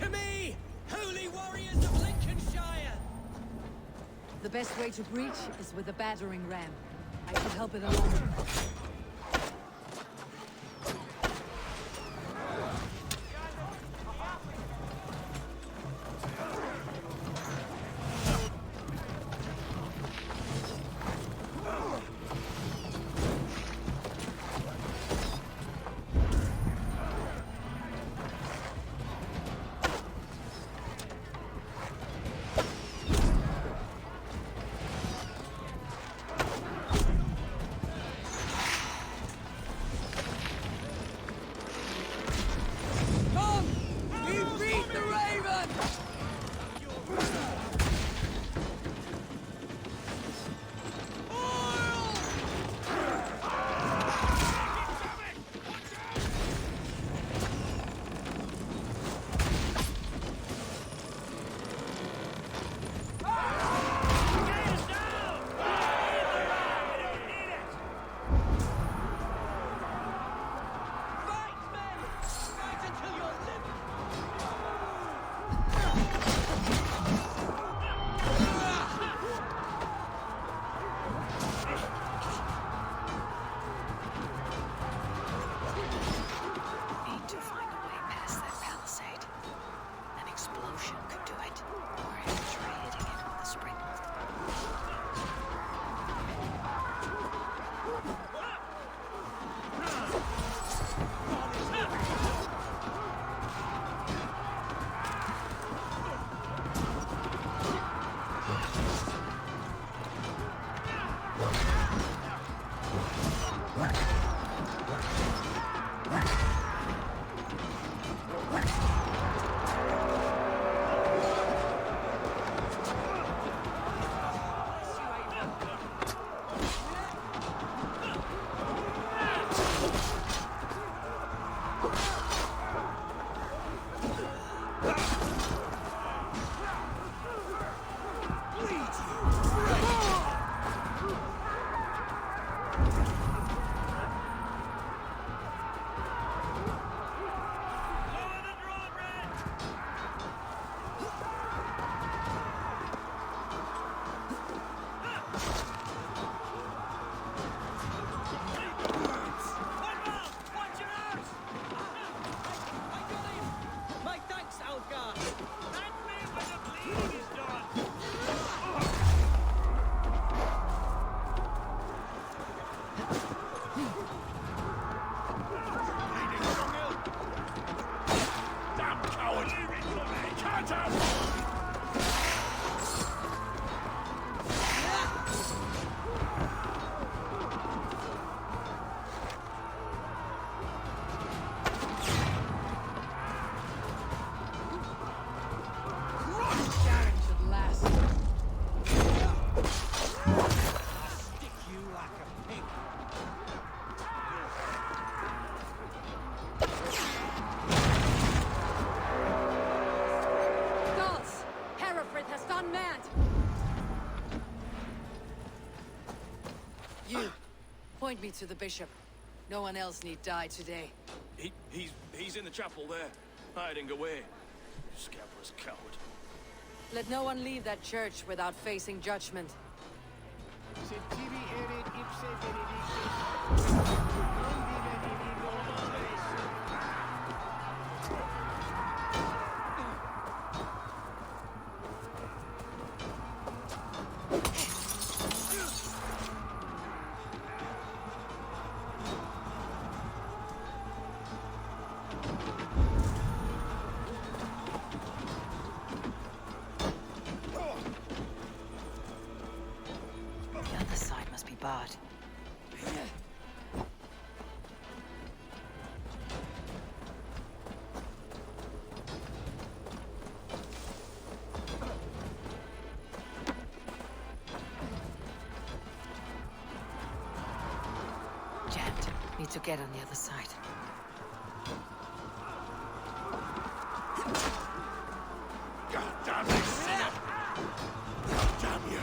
S4: To me, holy warriors of Lincolnshire!
S2: The best way to breach is with a battering ram. I should help it along. Point me to the bishop. No one else need die today.
S18: He's in the chapel there, hiding away. Scabrous coward.
S2: Let no one leave that church without facing judgment. Barred. Jammed. Need to get on the other side.
S15: God damn you, sinner! God damn you!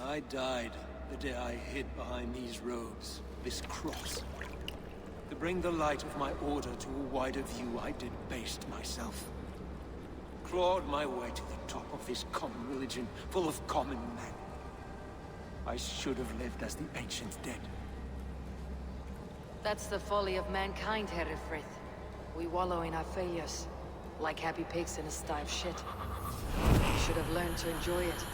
S12: I died the day I hid behind these robes, this cross. To bring the light of my order to a wider view, I debased myself. Clawed my way to the top of this common religion, full of common men. I should have lived as the ancients did.
S2: That's the folly of mankind, Herefrith. We wallow in our failures, like happy pigs in a sty of shit. We should have learned to enjoy it.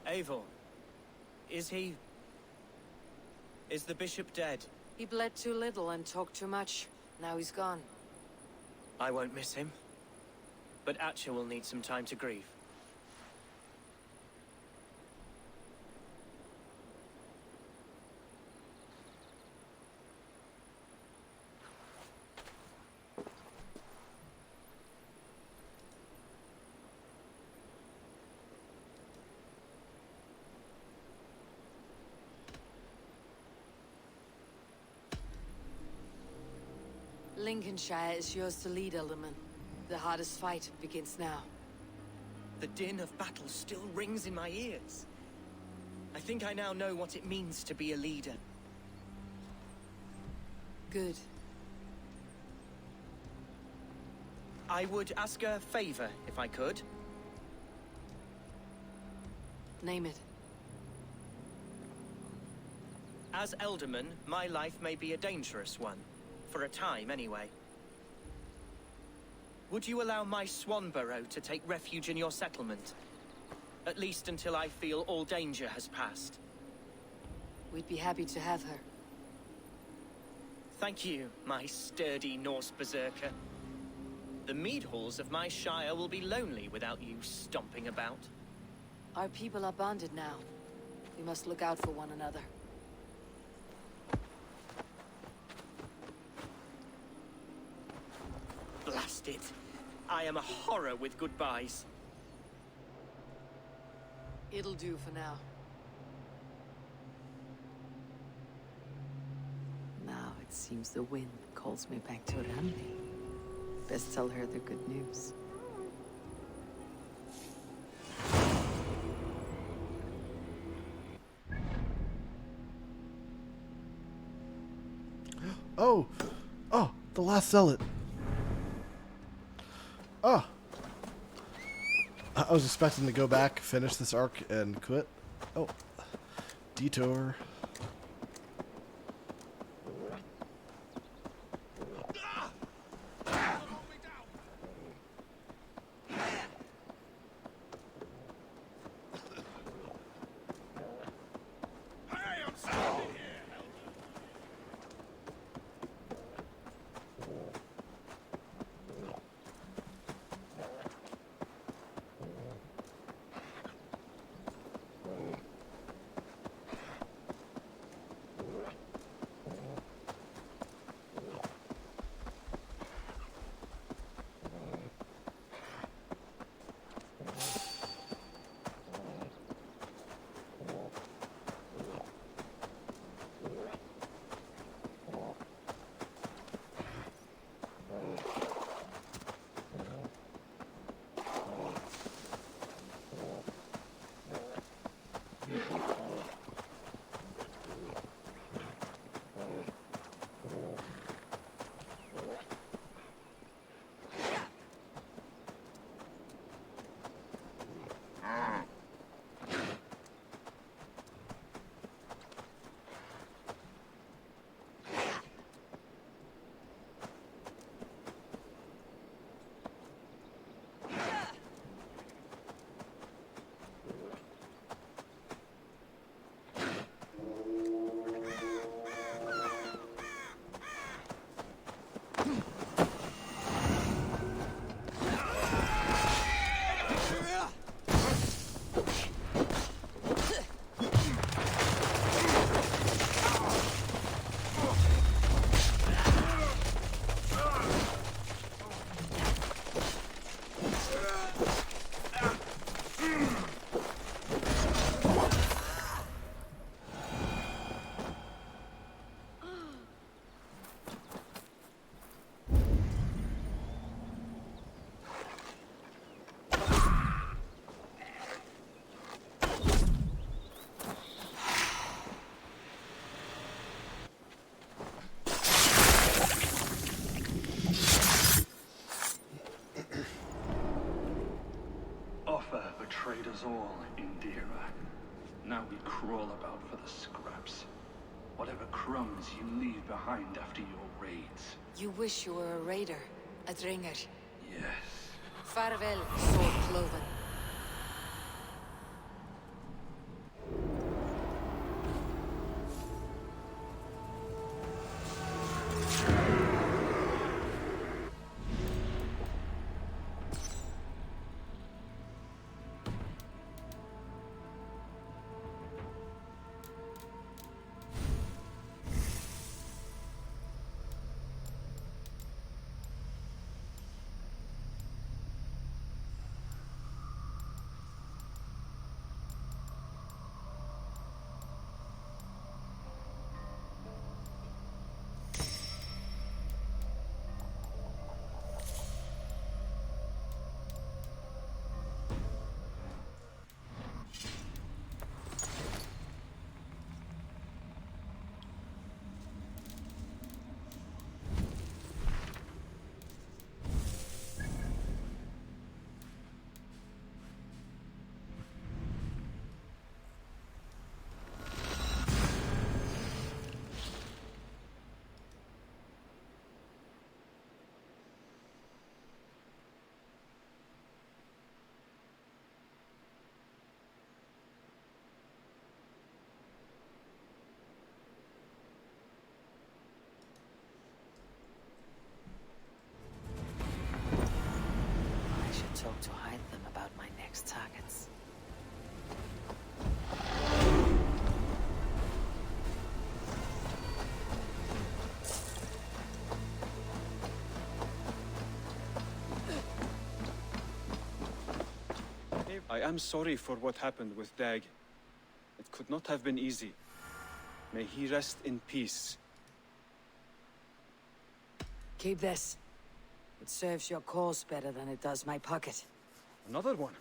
S4: Eivor, is he... Is the bishop dead?
S2: He bled too little and talked too much. Now he's gone.
S4: I won't miss him. But Atcha will need some time to grieve.
S2: Lincolnshire is yours to lead, Alderman. The hardest fight begins now.
S4: The din of battle still rings in my ears. I think I now know what it means to be a leader.
S2: Good.
S4: I would ask a favor, if I could.
S2: Name it.
S4: As Elderman, my life may be a dangerous one. For a time, anyway. Would you allow my Swanborough to take refuge in your settlement? At least until I feel all danger has passed.
S2: We'd be happy to have her.
S4: Thank you, my sturdy Norse berserker. The mead halls of my shire will be lonely without you stomping about.
S2: Our people are bonded now. We must look out for one another.
S4: Blast it. I am a horror with goodbyes.
S2: It'll do for now. Now it seems the wind calls me back to Randi. Best tell her the good news.
S1: Oh! Oh! The last zealot! Oh! I was expecting to go back, finish this arc, and quit. Oh. Detour.
S20: Offa betrayed us all, Indira. Now we crawl about for the scraps. Whatever crumbs you leave behind after your raids.
S2: You wish you were a raider, a dringer.
S20: Yes.
S2: Farewell, sword cloven. Talk to Hytham about my next targets.
S18: I am sorry for what happened with Dag. It could not have been easy. May he rest in peace.
S2: Keep this. It serves your cause better than it does my pocket.
S18: Another one.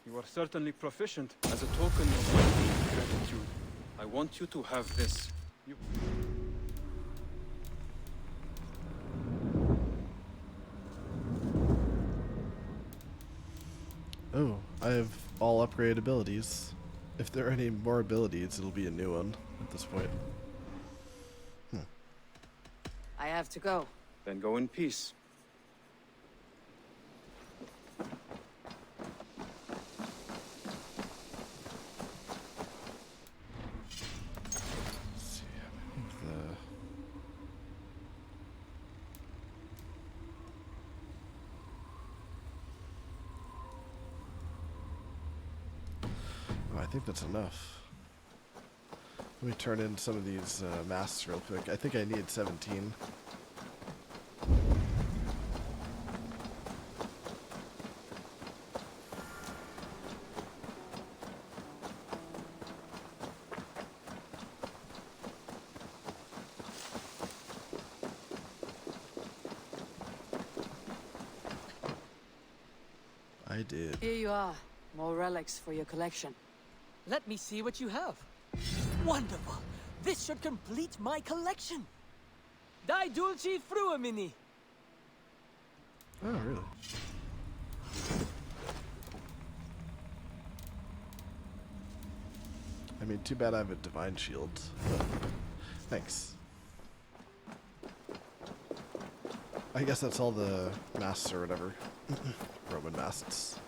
S18: You are certainly proficient. As a token of my deep gratitude, I want you to have this. You...
S1: Oh, I have all upgraded abilities. If there are any more abilities, it'll be a new one at this point.
S2: I have to go.
S18: Then go in peace.
S1: I think that's enough. Let me turn in some of these masks real quick. I think I need 17. I did.
S2: Here you are. More relics for your collection.
S21: Let me see what you have. Wonderful! This should complete my collection! Dai dulci fruamini!
S1: Oh, really? I mean, too bad I have a divine shield. Thanks. I guess that's all the masts or whatever. Roman masts.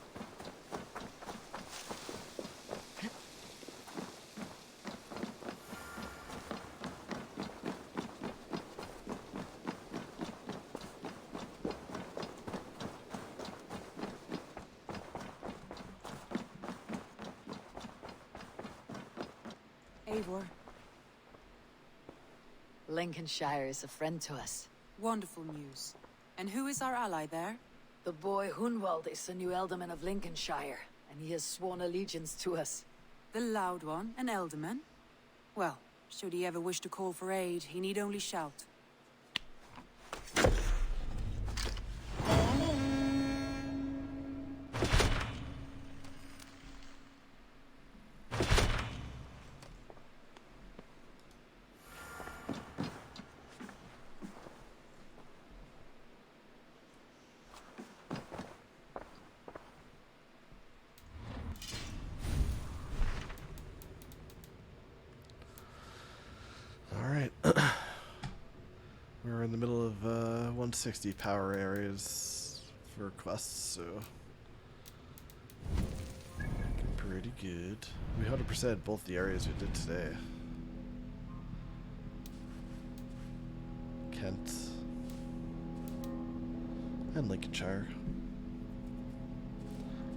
S3: Eivor.
S2: Lincolnshire is a friend to us.
S3: Wonderful news. And who is our ally there?
S2: The boy Hunwald is the new Ealdorman of Lincolnshire, and he has sworn allegiance to us.
S3: The loud one, an Ealdorman? Well, should he ever wish to call for aid, he need only shout.
S1: Alright. We're in the middle of 160 power areas for quests, so pretty good. We 100% both the areas we did today. Kent and Lincolnshire.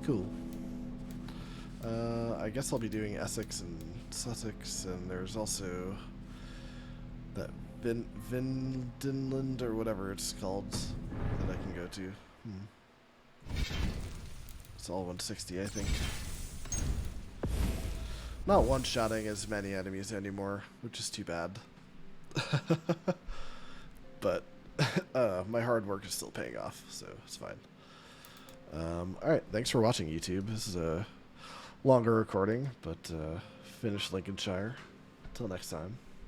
S1: Cool. I guess I'll be doing Essex and Sussex, and there's also that Vindenland or whatever it's called that I can go to. It's all 160, I think. Not one-shotting as many enemies anymore, which is too bad. But my hard work is still paying off, so it's fine. Alright, thanks for watching, YouTube. This is a longer recording, but finished Lincolnshire. Until next time.